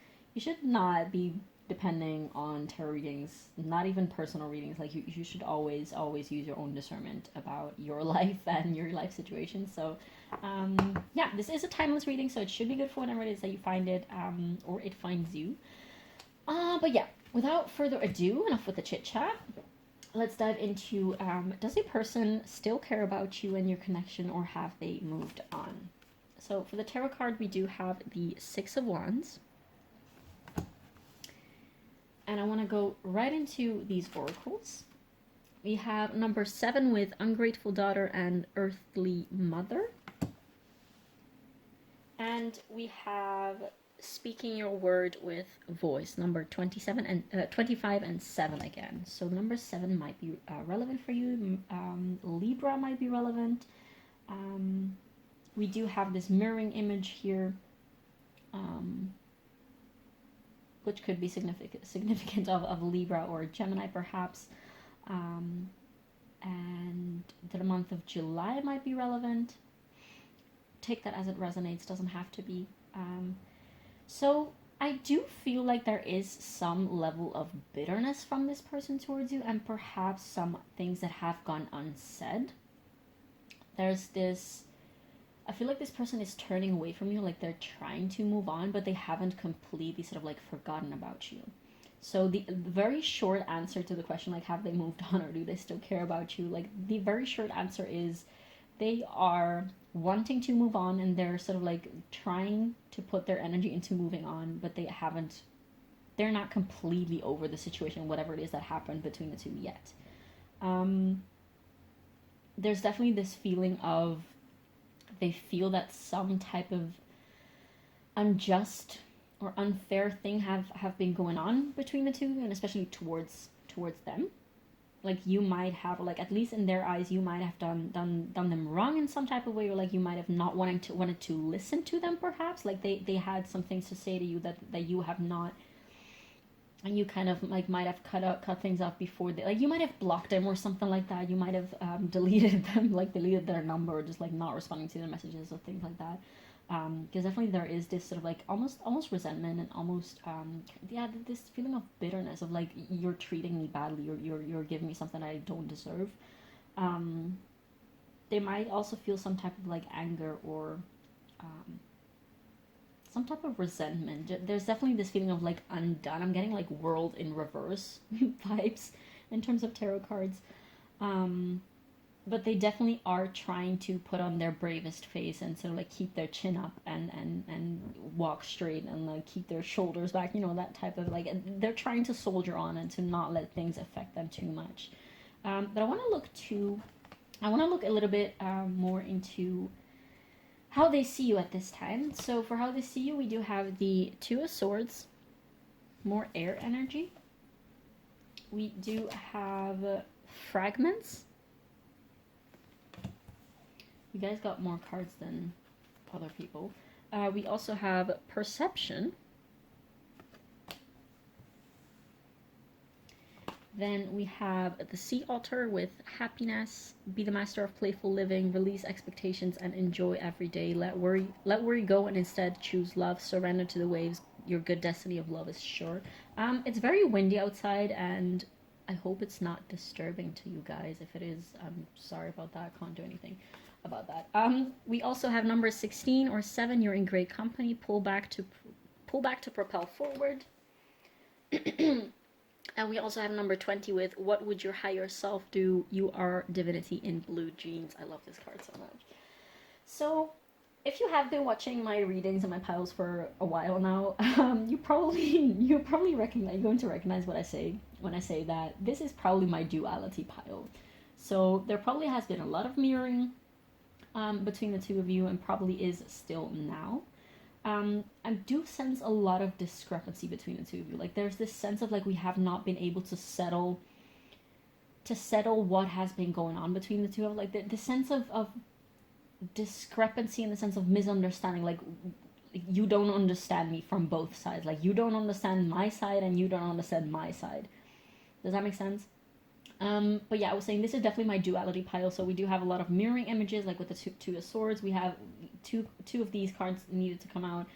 not be depending on tarot readings, not even personal readings. Like you should always use your own discernment about your life and your life situation. So yeah, this is a timeless reading, so it should be good for whenever it is that you find it, or it finds you. But yeah, without further ado, enough with the chit chat. Let's dive into, does a person still care about you and your connection, or have they moved on? So for the tarot card, we do have the Six of Wands. And I want to go right into these oracles. We have number 7 with Ungrateful Daughter and Earthly Mother. And we have Speaking Your Word with Voice, number 27 and 25 and 7 again. So number 7 might be relevant for you. Libra might be relevant. We do have this mirroring image here, which could be significant of Libra or Gemini perhaps. And the month of July might be relevant. Take that as it resonates, doesn't have to be. So I do feel like there is some level of bitterness from this person towards you, and perhaps some things that have gone unsaid. There's this, I feel like this person is turning away from you, like they're trying to move on, but they haven't completely sort of like forgotten about you. So the very short answer to the question, like, have they moved on or do they still care about you? Like, the very short answer is they are wanting to move on, and they're sort of like trying to put their energy into moving on, but they're not completely over the situation, whatever it is that happened between the two yet. There's definitely this feeling of they feel that some type of unjust or unfair thing have been going on between the two, and especially towards them. Like, you might have, like, at least in their eyes, you might have done them wrong in some type of way, or like you might have not wanted to listen to them perhaps. Like they had some things to say to you that you have not, and you kind of like might have cut things off before they, like, you might have blocked them or something like that. You might have deleted them, like deleted their number, or just like not responding to their messages or things like that. Because definitely there is this sort of like almost resentment, and almost this feeling of bitterness of like, you're treating me badly, you're giving me something I don't deserve. They might also feel some type of like anger, or some type of resentment. There's definitely this feeling of like undone. I'm getting like world in reverse vibes in terms of tarot cards. But they definitely are trying to put on their bravest face and sort of like keep their chin up and walk straight and like keep their shoulders back, you know, that type of like, they're trying to soldier on and to not let things affect them too much. But I want to look a little bit more into how they see you at this time. So for how they see you, we do have the Two of Swords, more air energy. We do have Fragments. You guys got more cards than other people. We also have Perception. Then we have the Sea Altar with Happiness. Be the master of playful living. Release expectations and enjoy every day. Let worry go and instead choose love. Surrender to the waves. your good destiny of love is sure. It's very windy outside, and I hope it's not disturbing to you guys. If it is, I'm sorry about that. I can't do anything about that. We also have number 16 or 7. You're in great company. Pull back to propel forward. And we also have number 20 with what would your higher self do? You are divinity in blue jeans. I love this card so much. So if you have been watching my readings and my piles for a while now, you probably recognize, you're going to recognize what I say when I say that this is probably my duality pile. So there probably has been a lot of mirroring between the two of you, and probably is still now. I do sense a lot of discrepancy between the two of you. Like there's this sense of like we have not been able to settle what has been going on between the two of, like the sense of discrepancy in the sense of misunderstanding. Like you don't understand me from both sides. Like you don't understand my side and you don't understand my side. Does that make sense? But yeah, I was saying this is definitely my duality pile. So we do have a lot of mirroring images, like with the two of swords. We have two of these cards needed to come out.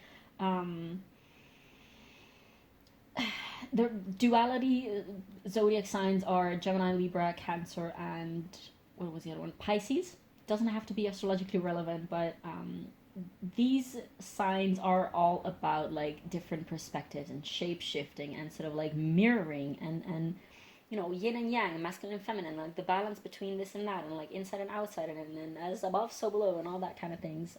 The duality zodiac signs are Gemini, Libra, Cancer, and what was the other one? Pisces. Doesn't have to be astrologically relevant, but these signs are all about like different perspectives and shape shifting and sort of like mirroring and you know, yin and yang, masculine and feminine, like the balance between this and that, and like inside and outside, and as above, so below, and all that kind of things.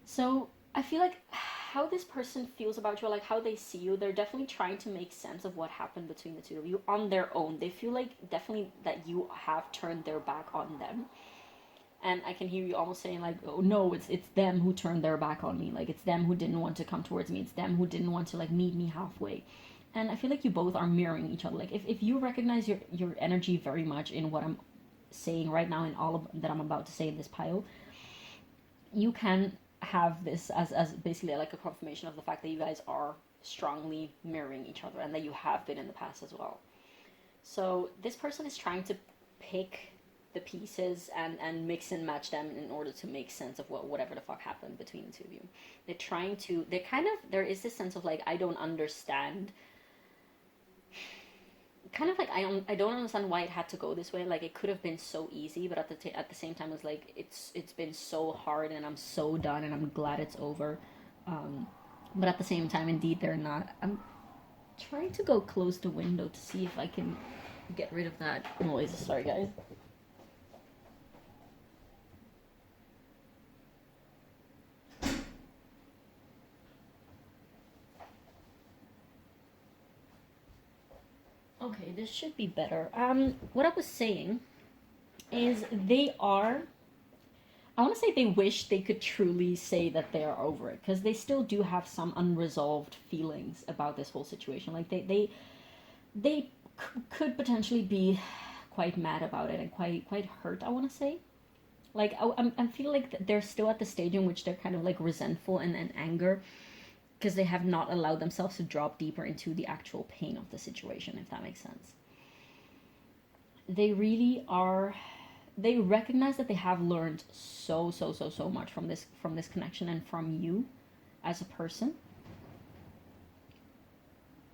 So I feel like how this person feels about you, like how they see you, they're definitely trying to make sense of what happened between the two of you on their own. They feel like definitely that you have turned their back on them. And I can hear you almost saying like, oh no, it's them who turned their back on me. Like it's them who didn't want to come towards me. It's them who didn't want to like meet me halfway. And I feel like you both are mirroring each other. Like if you recognize your energy very much in what I'm saying right now and all of that I'm about to say in this pile, you can have this as basically like a confirmation of the fact that you guys are strongly mirroring each other and that you have been in the past as well. So this person is trying to pick the pieces and mix and match them in order to make sense of whatever the fuck happened between the two of you. There is this sense of like, I don't understand. Kind of like I don't understand why it had to go this way. Like it could have been so easy, but at the same time, it's like it's been so hard, and I'm so done, and I'm glad it's over. But at the same time, indeed, they're not. I'm trying to go close the window to see if I can get rid of that noise. Sorry, guys. Okay, this should be better. What I was saying is I want to say they wish they could truly say that they are over it, because they still do have some unresolved feelings about this whole situation. Like they could potentially be quite mad about it and quite hurt, I want to say. Like I feel like they're still at the stage in which they're kind of like resentful and anger, because they have not allowed themselves to drop deeper into the actual pain of the situation, if that makes sense. They really are. They recognize that they have learned so much from this connection and from you as a person.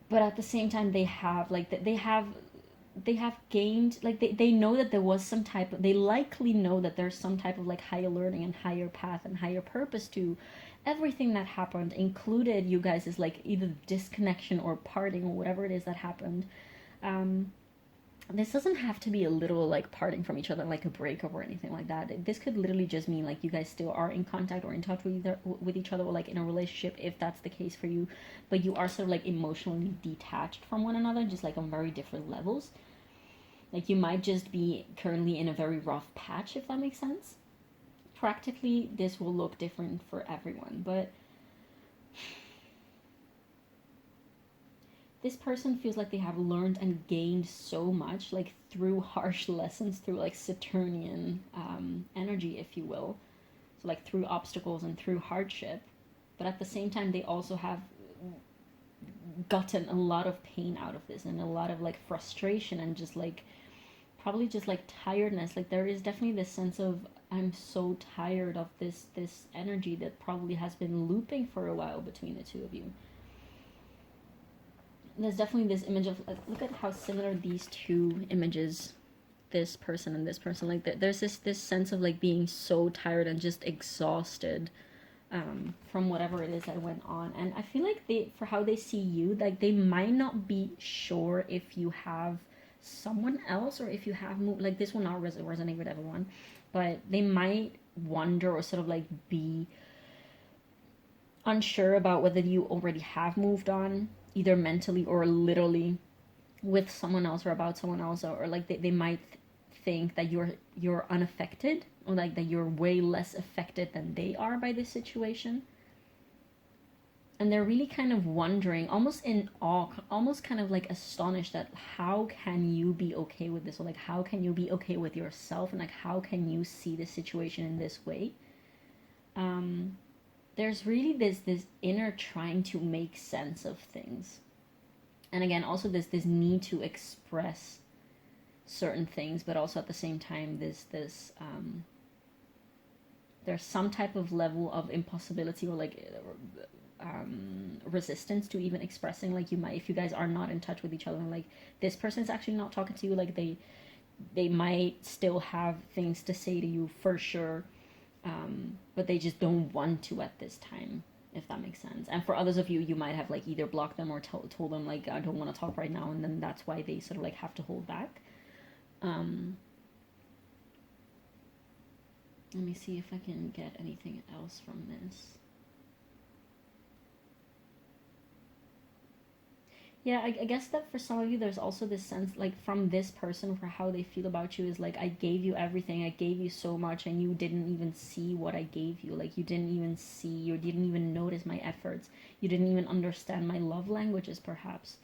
But at the same time, they have gained, like they know that there was some type of, they likely know that there's some type of like higher learning and higher path and higher purpose to everything that happened, included you guys is like either disconnection or parting or whatever it is that happened. This doesn't have to be a little like parting from each other, like a breakup or anything like that. This could literally just mean like you guys still are in contact or in touch with each other, or like in a relationship if that's the case for you, but you are sort of like emotionally detached from one another, just like on very different levels. Like you might just be currently in a very rough patch, if that makes sense. Practically, this will look different for everyone, but this person feels like they have learned and gained so much, like through harsh lessons, through like Saturnian energy, if you will. So like through obstacles and through hardship. But at the same time, they also have gotten a lot of pain out of this, and a lot of like frustration and just like probably just like tiredness. Like there is definitely this sense of, I'm so tired of this energy that probably has been looping for a while between the two of you. There's definitely this image of, like, look at how similar these two images, this person and this person, like there's this sense of like being so tired and just exhausted from whatever it is that went on. And I feel like they, for how they see you, like they might not be sure if you have someone else or if you have moved. Like this will not resonate with everyone, but they might wonder or sort of like be unsure about whether you already have moved on, either mentally or literally, with someone else or about someone else, or like they might think that you're unaffected, or like that you're way less affected than they are by this situation. And they're really kind of wondering, almost in awe, almost kind of like astonished that how can you be okay with this, or like how can you be okay with yourself, and like how can you see the situation in this way. There's really this inner trying to make sense of things, and again also this need to express certain things, but also at the same time this there's some type of level of impossibility or like resistance to even expressing. Like you might, if you guys are not in touch with each other, and like this person's actually not talking to you, like they might still have things to say to you for sure, but they just don't want to at this time, if that makes sense. And for others of you, you might have like either blocked them or told them like, I don't want to talk right now, and then that's why they sort of like have to hold back. Let me see if I can get anything else from this. Yeah, I guess that for some of you, there's also this sense, like, from this person, for how they feel about you is like, I gave you everything, I gave you so much, and you didn't even see what I gave you. Like, you didn't even see, you didn't even notice my efforts, you didn't even understand my love languages, perhaps.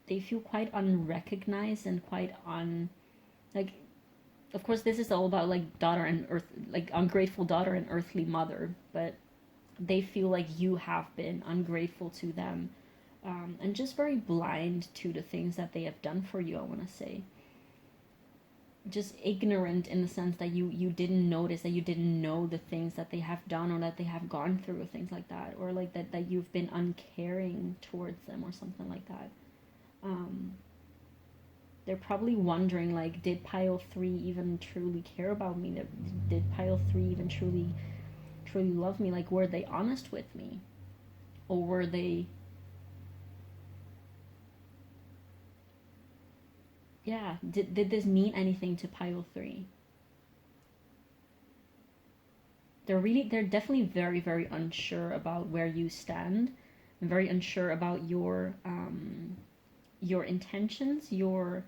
They feel quite unrecognized and quite like, of course, this is all about, like, daughter and earth, like, ungrateful daughter and earthly mother, but they feel like you have been ungrateful to them, and just very blind to the things that they have done for you, I want to say. Just ignorant in the sense that you didn't notice, that you didn't know the things that they have done or that they have gone through, or things like that, or like that you've been uncaring towards them or something like that. They're probably wondering, like, did pile 3 even truly care about me? Did pile 3 even truly love me? Like, were they honest with me? Or were they, yeah, did this mean anything to pile 3? They're definitely very, very unsure about where you stand, and very unsure about your intentions, your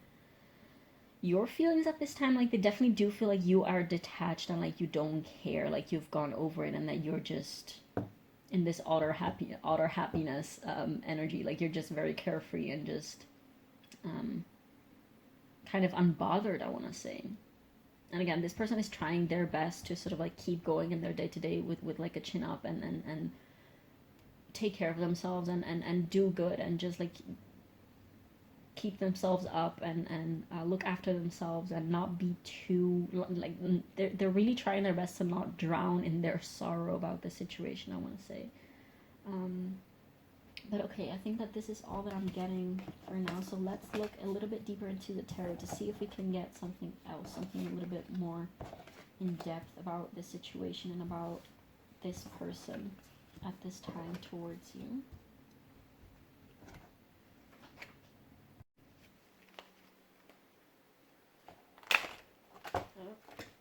feelings at this time. Like, they definitely do feel like you are detached and like you don't care, like you've gone over it, and that you're just in this outer happiness energy. Like, you're just very carefree and just kind of unbothered, I want to say. And again, this person is trying their best to sort of like keep going in their day-to-day with like a chin up, and take care of themselves, and do good, and just like keep themselves up, and look after themselves, and not be too, like, they're really trying their best to not drown in their sorrow about the situation, I want to say. But okay, I think that this is all that I'm getting for now, so let's look a little bit deeper into the tarot to see if we can get something else, something a little bit more in depth about the situation and about this person at this time towards you.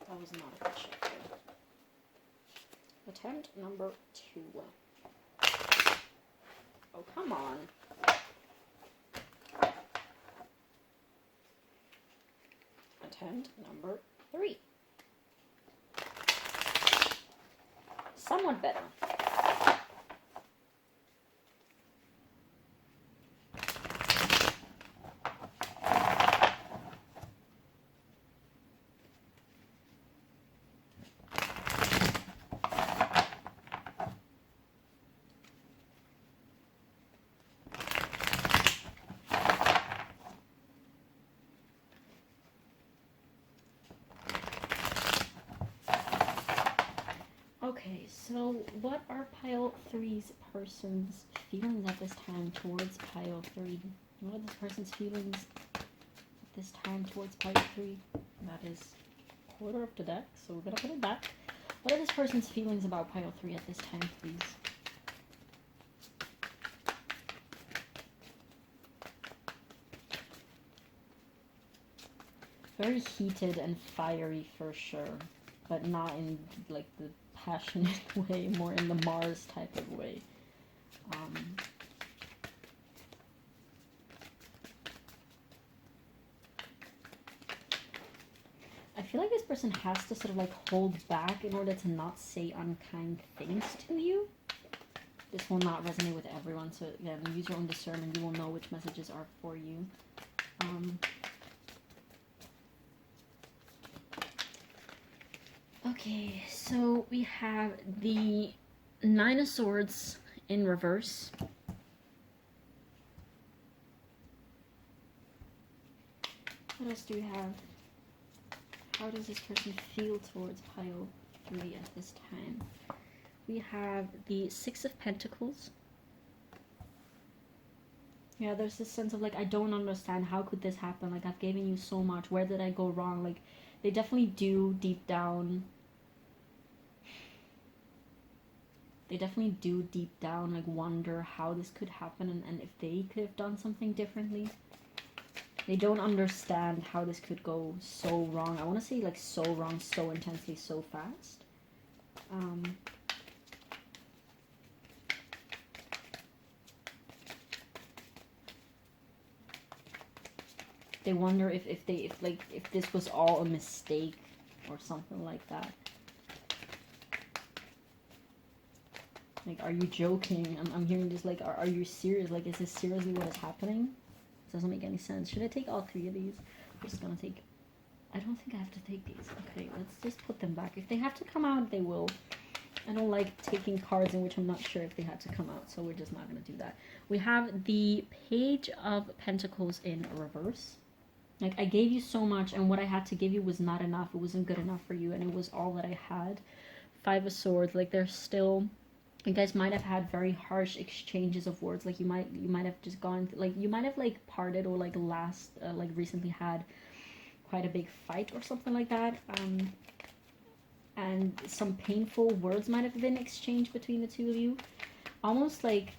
That was not a good shot. Attempt number 2. Oh, come on. Attempt number 3. Somewhat better. Okay, so what are pile three's person's feelings at this time towards pile three? What are this person's feelings at this time towards pile three? That is quarter of the deck, so we're gonna put it back. What are this person's feelings about pile three at this time, please? Very heated and fiery for sure, but not in like the passionate way, more in the Mars type of way. I feel like this person has to sort of like hold back in order to not say unkind things to you. This will not resonate with everyone, so again, use your own discernment. You will know which messages are for you. Okay, so we have the Nine of Swords in reverse. What else do we have? How does this person feel towards pile three at this time? We have the Six of Pentacles. Yeah, there's this sense of like, I don't understand. How could this happen? Like, I've given you so much. Where did I go wrong? Like, they definitely do deep down. They definitely do deep down like wonder how this could happen and if they could have done something differently. They don't understand how this could go so wrong. I want to say like so wrong, so intensely, so fast. They wonder if this was all a mistake or something like that. Like, are you joking? I'm hearing this like, are you serious? Like, is this seriously what is happening? It doesn't make any sense. Should I take all three of these? I'm just gonna take... I don't think I have to take these. Okay, let's just put them back. If they have to come out, they will. I don't like taking cards in which I'm not sure if they had to come out, so we're just not gonna do that. We have the Page of Pentacles in reverse. Like, I gave you so much, and what I had to give you was not enough. It wasn't good enough for you, and it was all that I had. Five of Swords. Like, there's still... You guys might have had very harsh exchanges of words. Like, you might have just gone... Like, you might have, like, parted or, like, recently had quite a big fight or something like that. And some painful words might have been exchanged between the two of you. Almost like...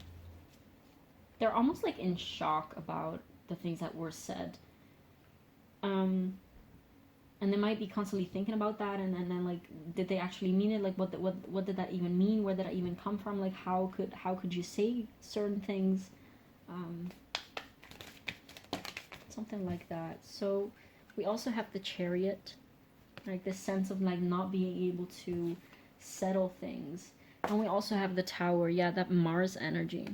They're almost, like, in shock about the things that were said. And they might be constantly thinking about that, and then like, did they actually mean it? Like, what did that even mean? Where did that even come from? Like, how could you say certain things? Something like that. So we also have the Chariot, like this sense of like not being able to settle things, and we also have the Tower. Yeah, that Mars energy.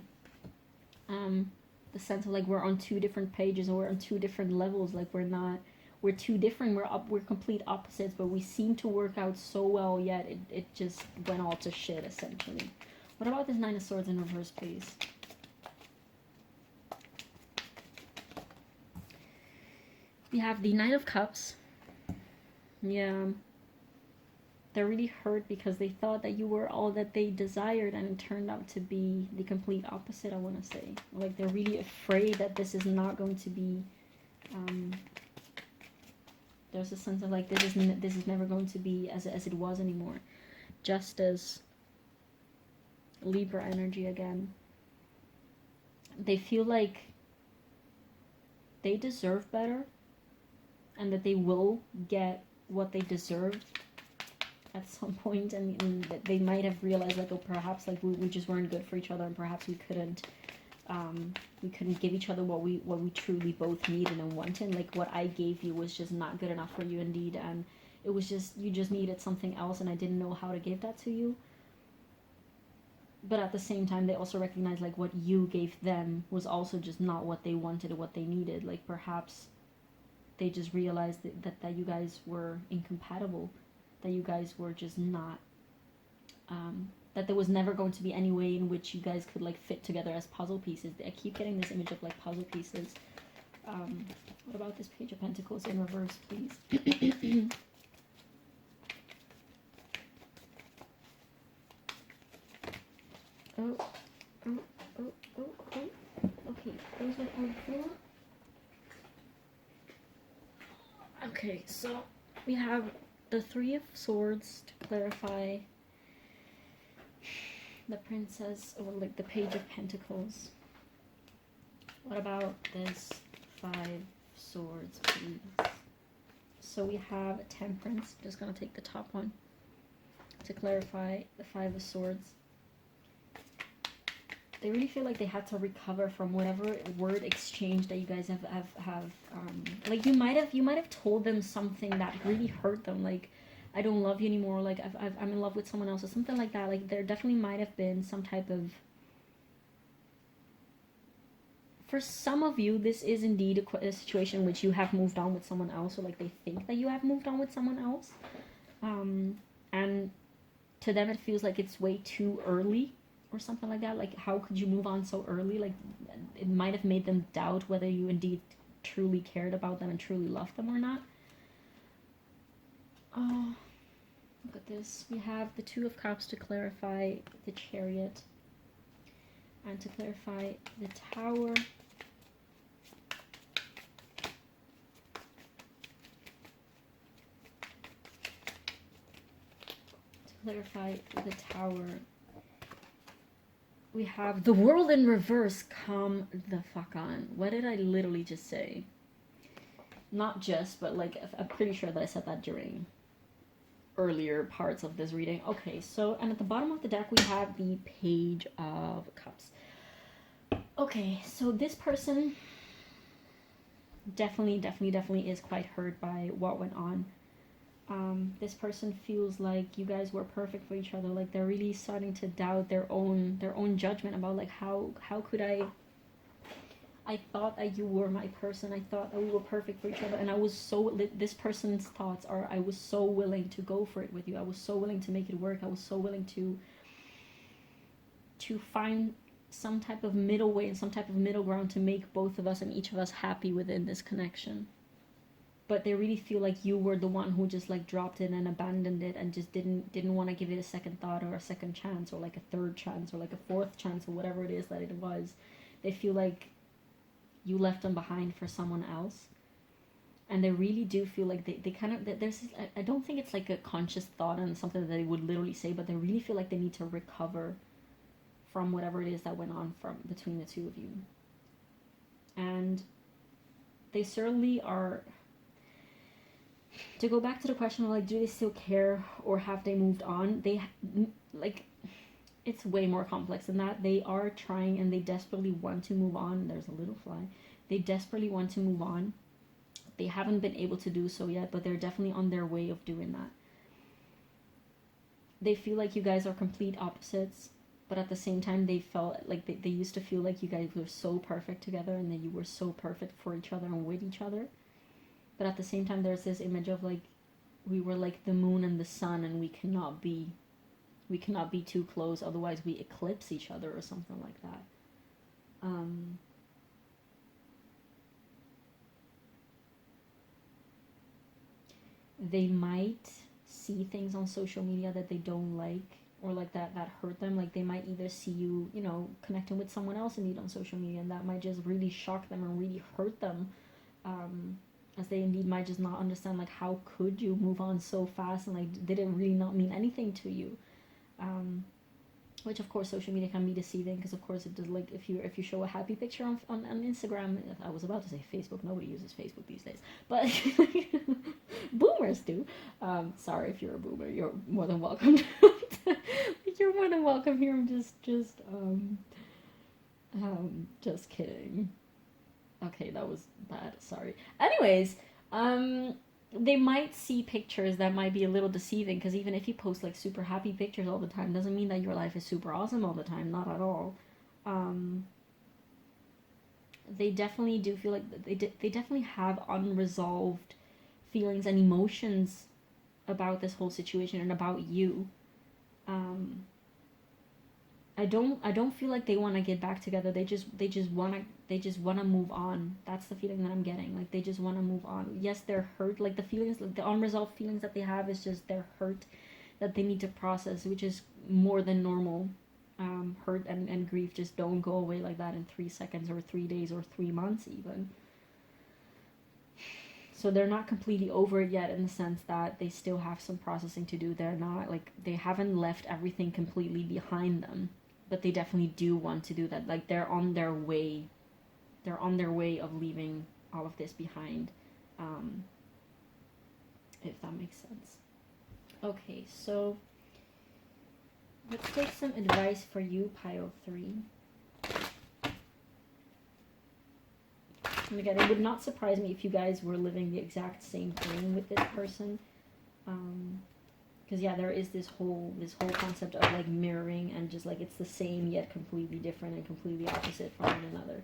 The sense of like we're on two different pages and we're on two different levels. Like, we're too different, we're complete opposites, but we seem to work out so well, yet it just went all to shit, essentially. What about this Nine of Swords in reverse, please? We have the Knight of Cups. Yeah. They're really hurt because they thought that you were all that they desired, and it turned out to be the complete opposite, I want to say. Like, they're really afraid that this is not going to be... There's a sense of like, this is never going to be as it was anymore. Justice. Libra energy again. They feel like they deserve better, and that they will get what they deserve at some point, and that they might have realized like, oh, perhaps like we just weren't good for each other, and perhaps we couldn't give each other what we truly both needed and wanted. Like, what I gave you was just not good enough for you, indeed, and it was just, you just needed something else, and I didn't know how to give that to you. But at the same time, they also recognize like what you gave them was also just not what they wanted or what they needed. Like, perhaps they just realized that you guys were incompatible, that you guys were just not that there was never going to be any way in which you guys could like fit together as puzzle pieces. I keep getting this image of like puzzle pieces. What about this Page of Pentacles in reverse, please? oh, oh, oh, oh, oh. Okay, those are all four. Okay, so we have the Three of Swords to clarify, the Princess, or like the Page of Pentacles. What about this Five Swords, please? So we have Temperance. Just gonna take the top one to clarify the Five of Swords. They really feel like they had to recover from whatever word exchange that you guys have like you might have told them something that really hurt them, like I don't love you anymore, like I'm in love with someone else, or something like that. Like there definitely might have been some type of, for some of you, this is indeed a situation in which you have moved on with someone else, or like they think that you have moved on with someone else, and to them it feels like it's way too early or something like that. Like, how could you move on so early? Like, it might have made them doubt whether you indeed truly cared about them and truly loved them or not. Oh, look at this. We have the Two of Cups to clarify the Chariot, and to clarify the Tower. To clarify the Tower, we have the World in reverse. Come the fuck on. What did I literally just say? Not just, but like, I'm pretty sure that I said that during earlier parts of this reading. Okay, so, and at the bottom of the deck we have the Page of Cups. Okay, so this person definitely is quite hurt by what went on. This person feels like you guys were perfect for each other. Like, they're really starting to doubt their own judgment about, like, how could I thought that you were my person. I thought that we were perfect for each other, and I was so, this person's thoughts are, I was so willing to go for it with you. I was so willing to make it work. I was so willing to find some type of middle way and some type of middle ground to make both of us and each of us happy within this connection. But they really feel like you were the one who just like dropped it and abandoned it and just didn't want to give it a second thought or a second chance or like a third chance or like a fourth chance or whatever it is that it was. They feel like you left them behind for someone else. And they really do feel like they kind of, there's, I don't think it's like a conscious thought and something that they would literally say, but they really feel like they need to recover from whatever it is that went on from between the two of you. And they certainly are, to go back to the question of like, do they still care or have they moved on? They, like, it's way more complex than that. They are trying and they desperately want to move on. There's a little fly. They desperately want to move on. They haven't been able to do so yet, but they're definitely on their way of doing that. They feel like you guys are complete opposites, but at the same time they felt like they used to feel like you guys were so perfect together and that you were so perfect for each other and with each other. But at the same time there's this image of like, we were like the moon and the sun and we cannot be too close, otherwise we eclipse each other or something like that. They might see things on social media that they don't like, or like that hurt them. Like, they might either see you, you know, connecting with someone else indeed on social media, and that might just really shock them and really hurt them, as they indeed might just not understand, like, how could you move on so fast, and like, did it really not mean anything to you? Which of course social media can be deceiving, because of course it does, like, if you show a happy picture on Instagram, I was about to say Facebook, nobody uses Facebook these days, but boomers do. Sorry if you're a boomer, you're more than welcome. You're more than welcome here. I'm just kidding. Okay, that was bad, sorry. Anyways, they might see pictures that might be a little deceiving, because even if you post like super happy pictures all the time, doesn't mean that your life is super awesome all the time. Not at all. They definitely do feel like they definitely have unresolved feelings and emotions about this whole situation and about you. I don't feel like they want to get back together. They just want to move on. That's the feeling that I'm getting. Like, they just want to move on. Yes, they're hurt. Like, the feelings, like the unresolved feelings that they have is just they're hurt that they need to process, which is more than normal. hurt and grief just don't go away like that in 3 seconds or 3 days or 3 months even. So they're not completely over it yet, in the sense that they still have some processing to do. They're not, like, they haven't left everything completely behind them, but they definitely do want to do that. Like, they're on their way. They're on their way of leaving all of this behind, if that makes sense. Okay, so let's take some advice for you, Pile 3. And again, it would not surprise me if you guys were living the exact same thing with this person. Because yeah, there is this whole concept of like mirroring, and just like it's the same yet completely different and completely opposite from one another.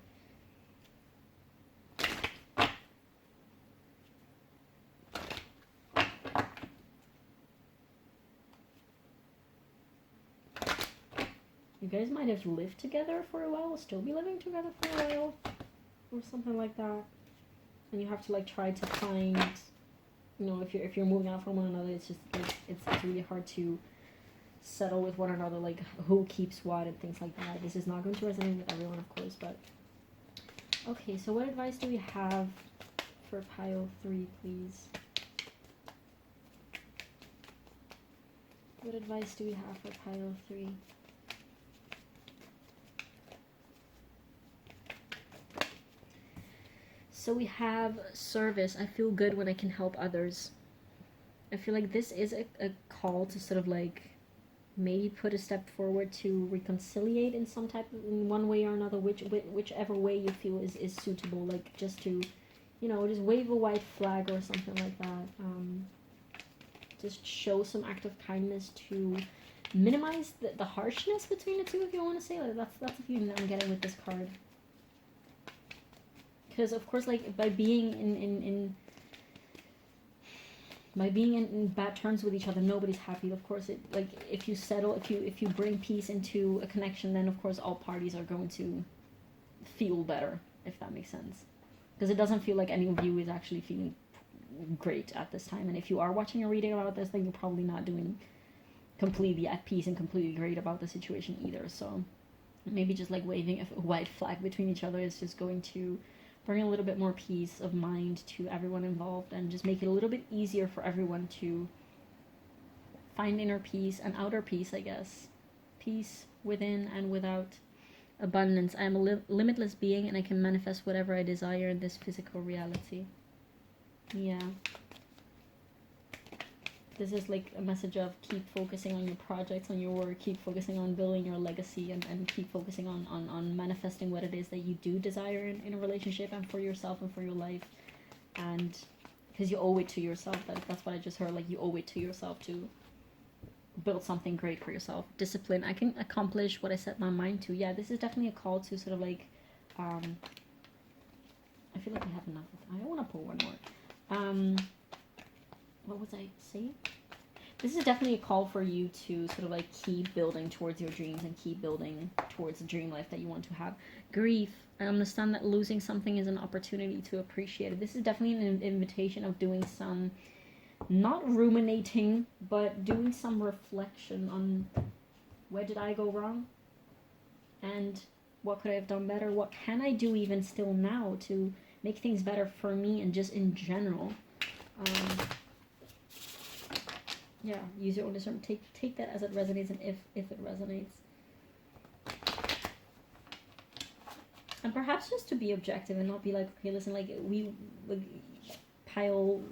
You guys might have lived together for a while, still be living together for a while, or something like that. And you have to like try to find, you know, if you're moving out from one another, it's just like it's really hard to settle with one another, like who keeps what and things like that. This is not going to resonate with everyone, of course, but okay. So what advice do we have for Pile 3, please? What advice do we have for Pile 3? So we have service. I feel good when I can help others. I feel like this is a call to sort of like maybe put a step forward to reconciliate in some type of, in one way or another, whichever way you feel is suitable. Like just to, you know, just wave a white flag or something like that. Just show some act of kindness to minimize the harshness between the two, if you want to say. Like that's the feeling that I'm getting with this card. Because of course, like by being in bad terms with each other, nobody's happy. Of course, it like if you settle, if you bring peace into a connection, then of course all parties are going to feel better, if that makes sense. Because it doesn't feel like any of you is actually feeling great at this time. And if you are watching a reading about this, then you're probably not doing completely at peace and completely great about the situation either. So maybe just like waving a white flag between each other is just going to bring a little bit more peace of mind to everyone involved, and just make it a little bit easier for everyone to find inner peace and outer peace, I guess. Peace within and without. Abundance. I am a limitless being, and I can manifest whatever I desire in this physical reality. Yeah. This is like a message of keep focusing on your projects, on your work, keep focusing on building your legacy, and keep focusing on manifesting what it is that you do desire in a relationship and for yourself and for your life. And because you owe it to yourself. That's what I just heard. Like you owe it to yourself to build something great for yourself. Discipline. I can accomplish what I set my mind to. Yeah, this is definitely a call to sort of like, I feel like I have enough. I don't want to pull one more. What was I saying? This is definitely a call for you to sort of like keep building towards your dreams and keep building towards the dream life that you want to have. Grief. I understand that losing something is an opportunity to appreciate it. This is definitely an invitation of doing some, not ruminating, but doing some reflection on where did I go wrong? And what could I have done better? What can I do even still now to make things better for me and just in general? Yeah, use your own discernment. Take that as it resonates, and if it resonates. And perhaps just to be objective and not be like, okay, listen, like Pile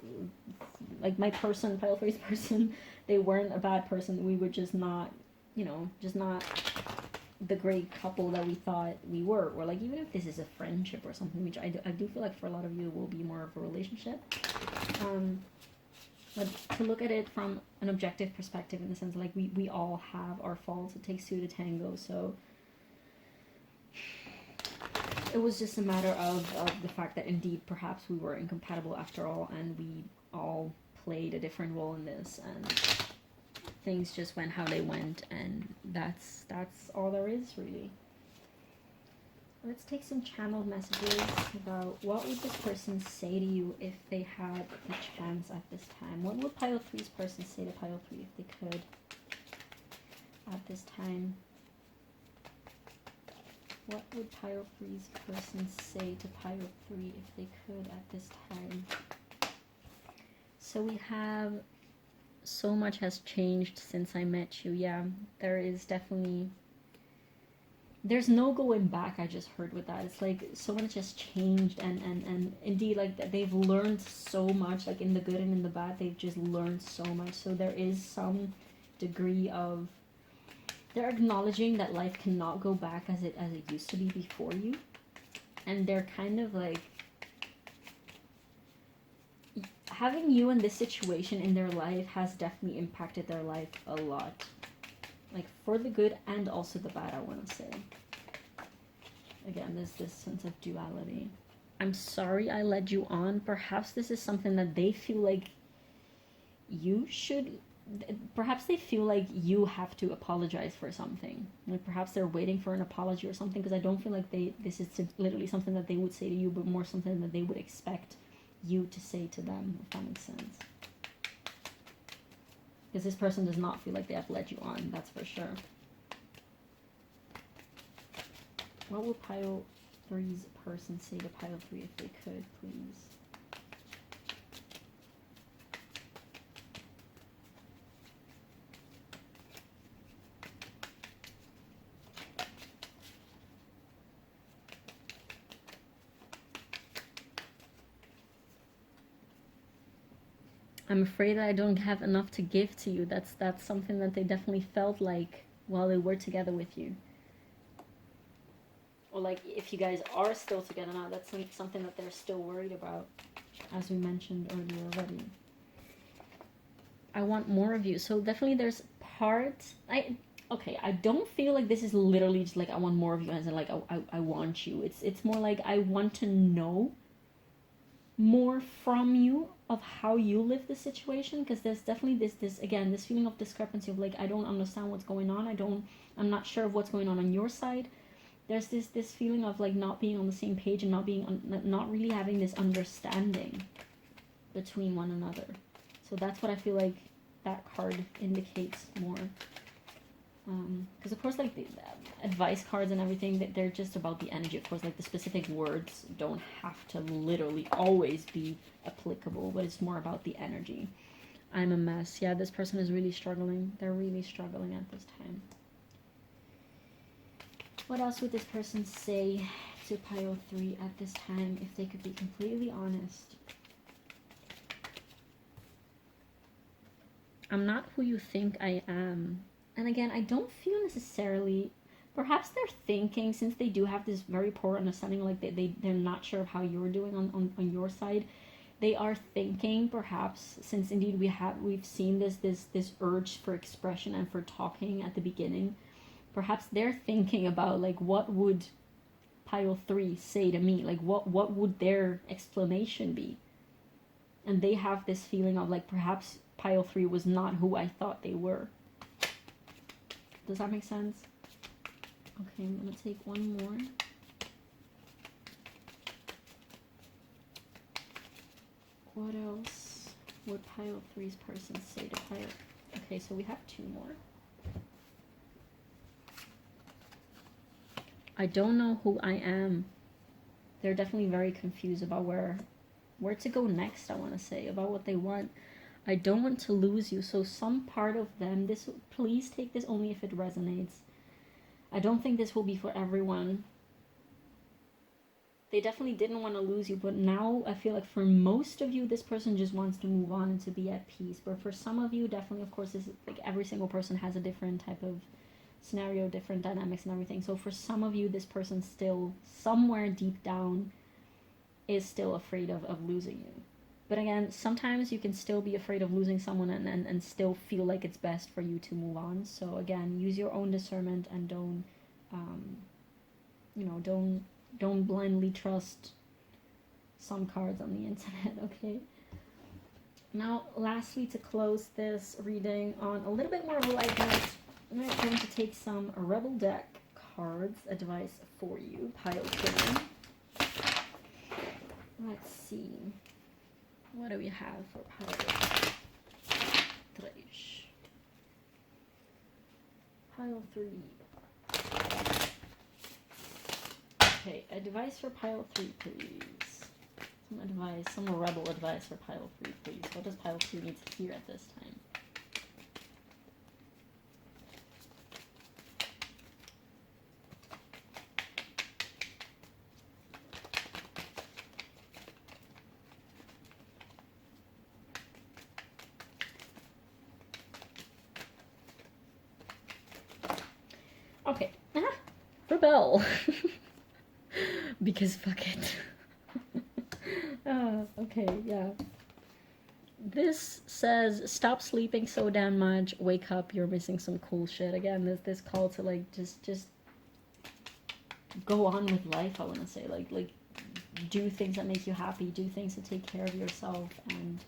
3's person, they weren't a bad person. We were just not, just not the great couple that we thought we were. Or like, even if this is a friendship or something, which I do feel like for a lot of you it will be more of a relationship. But to look at it from an objective perspective, in the sense like we all have our faults. It takes two to tango. So it was just a matter of the fact that indeed perhaps we were incompatible after all, and we all played a different role in this, and things just went how they went, and that's all there is, really. Let's take some channeled messages about what would this person say to you if they had the chance at this time. What would Pile 3's person say to Pile 3 if they could at this time? What would pile 3's person say to pile 3 if they could at this time? So we have, so much has changed since I met you. Yeah, there is definitely, there's no going back. I just heard with that. It's like so much has changed, and indeed, like they've learned so much, like in the good and in the bad. They've just learned so much. So there is some degree of, they're acknowledging that life cannot go back as it used to be before you, and they're kind of like, having you in this situation in their life has definitely impacted their life a lot, like for the good and also the bad, I want to say. Again, there's this sense of duality. I'm sorry I led you on. Perhaps this is something that they feel like you should, perhaps they feel like you have to apologize for something. Like perhaps they're waiting for an apology or something, because I don't feel like this is literally something that they would say to you, but more something that they would expect you to say to them, if that makes sense. Because this person does not feel like they have led you on, that's for sure. What will pile 3's person say to pile 3 if they could, please? I'm afraid I don't have enough to give to you. That's something that they definitely felt like while they were together with you. Or like if you guys are still together now, that's something that they're still worried about, as we mentioned earlier already. I want more of you. So definitely there's parts, I don't feel like this is literally just like I want more of you as in like I want you. It's more like I want to know more from you of how you live the situation, because there's definitely this again, this feeling of discrepancy of like I don't understand what's going on. I'm not sure of what's going on your side. There's this feeling of like not being on the same page and not really having this understanding between one another. So that's what I feel like that card indicates more. Because of course, like the advice cards and everything, they're just about the energy. Of course, like the specific words don't have to literally always be applicable, but it's more about the energy. I'm a mess. Yeah, this person is really struggling. They're really struggling at this time. What else would this person say to pile 3 at this time if they could be completely honest? I'm not who you think I am. And again, I don't feel necessarily, perhaps they're thinking, since they do have this very poor understanding, like they're not sure of how you're doing on your side. They are thinking, perhaps, since indeed we've seen this urge for expression and for talking at the beginning, perhaps they're thinking about like what would pile 3 say to me, like what would their explanation be? And they have this feeling of like perhaps pile 3 was not who I thought they were. Does that make sense? Okay, I'm gonna take one more. What else would pile 3's person say to pile? Okay, so we have 2 more. I don't know who I am. They're definitely very confused about where to go next, I want to say, about what they want. I don't want to lose you. So some part of them, please take this only if it resonates. I don't think this will be for everyone. They definitely didn't want to lose you, but now I feel like for most of you, this person just wants to move on and to be at peace. But for some of you, definitely, of course, this is like every single person has a different type of scenario, different dynamics and everything. So for some of you, this person still, somewhere deep down, is still afraid of losing you. But again, sometimes you can still be afraid of losing someone and still feel like it's best for you to move on. So again, use your own discernment and don't blindly trust some cards on the internet, okay? Now, lastly, to close this reading on a little bit more of a light note, I'm going to take some Rebel deck cards, advice for you, pile 2. Let's see. What do we have for pile 3? Pile 3. Okay, advice for pile 3, please. Some advice, some rebel advice for pile 3, please. What does pile 3 need to hear at this time? Okay, rebel. Because fuck it. Okay, yeah. This says, stop sleeping so damn much, wake up, you're missing some cool shit. Again, this call to like just go on with life, I wanna say. Like do things that make you happy, do things to take care of yourself, and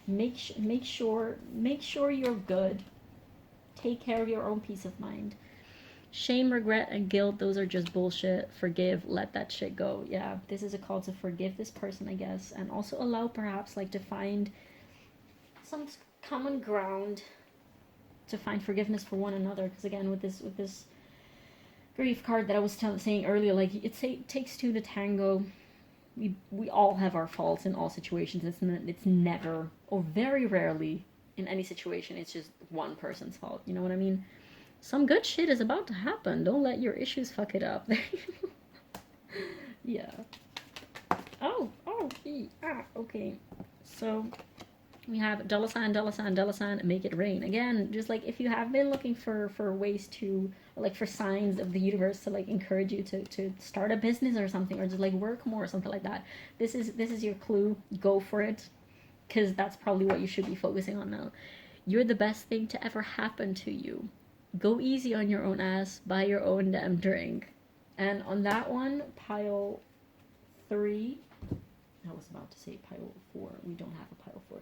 make sure you're good. Take care of your own peace of mind. Shame, regret, and guilt, those are just bullshit. Forgive, let that shit go. Yeah, this is a call to forgive this person, I guess, and also allow perhaps like to find some common ground, to find forgiveness for one another. Because again, with this grief card that I was saying earlier, like it takes two to tango. We all have our faults in all situations. It's never, or very rarely in any situation, it's just one person's fault. You know what I mean? Some good shit is about to happen. Don't let your issues fuck it up. Yeah. Oh, okay. So we have $, make it rain. Again, just like if you have been looking for ways to, like for signs of the universe to like encourage you to start a business or something, or just like work more or something like that, this is your clue. Go for it, because that's probably what you should be focusing on now. You're the best thing to ever happen to you. Go easy on your own ass, buy your own damn drink. And on that one, pile 3, I was about to say pile 4, we don't have a pile 4.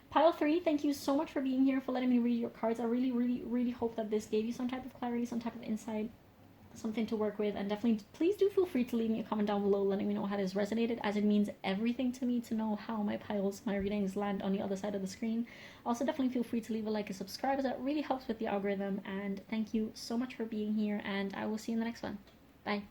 Pile 3, thank you so much for being here, for letting me read your cards. I really hope that this gave you some type of clarity, some type of insight, something to work with. And definitely, please do feel free to leave me a comment down below letting me know how this resonated, as it means everything to me to know how my readings land on the other side of the screen. Also, definitely feel free to leave a like and subscribe, as that really helps with the algorithm. And thank you so much for being here, and I will see you in the next one. Bye.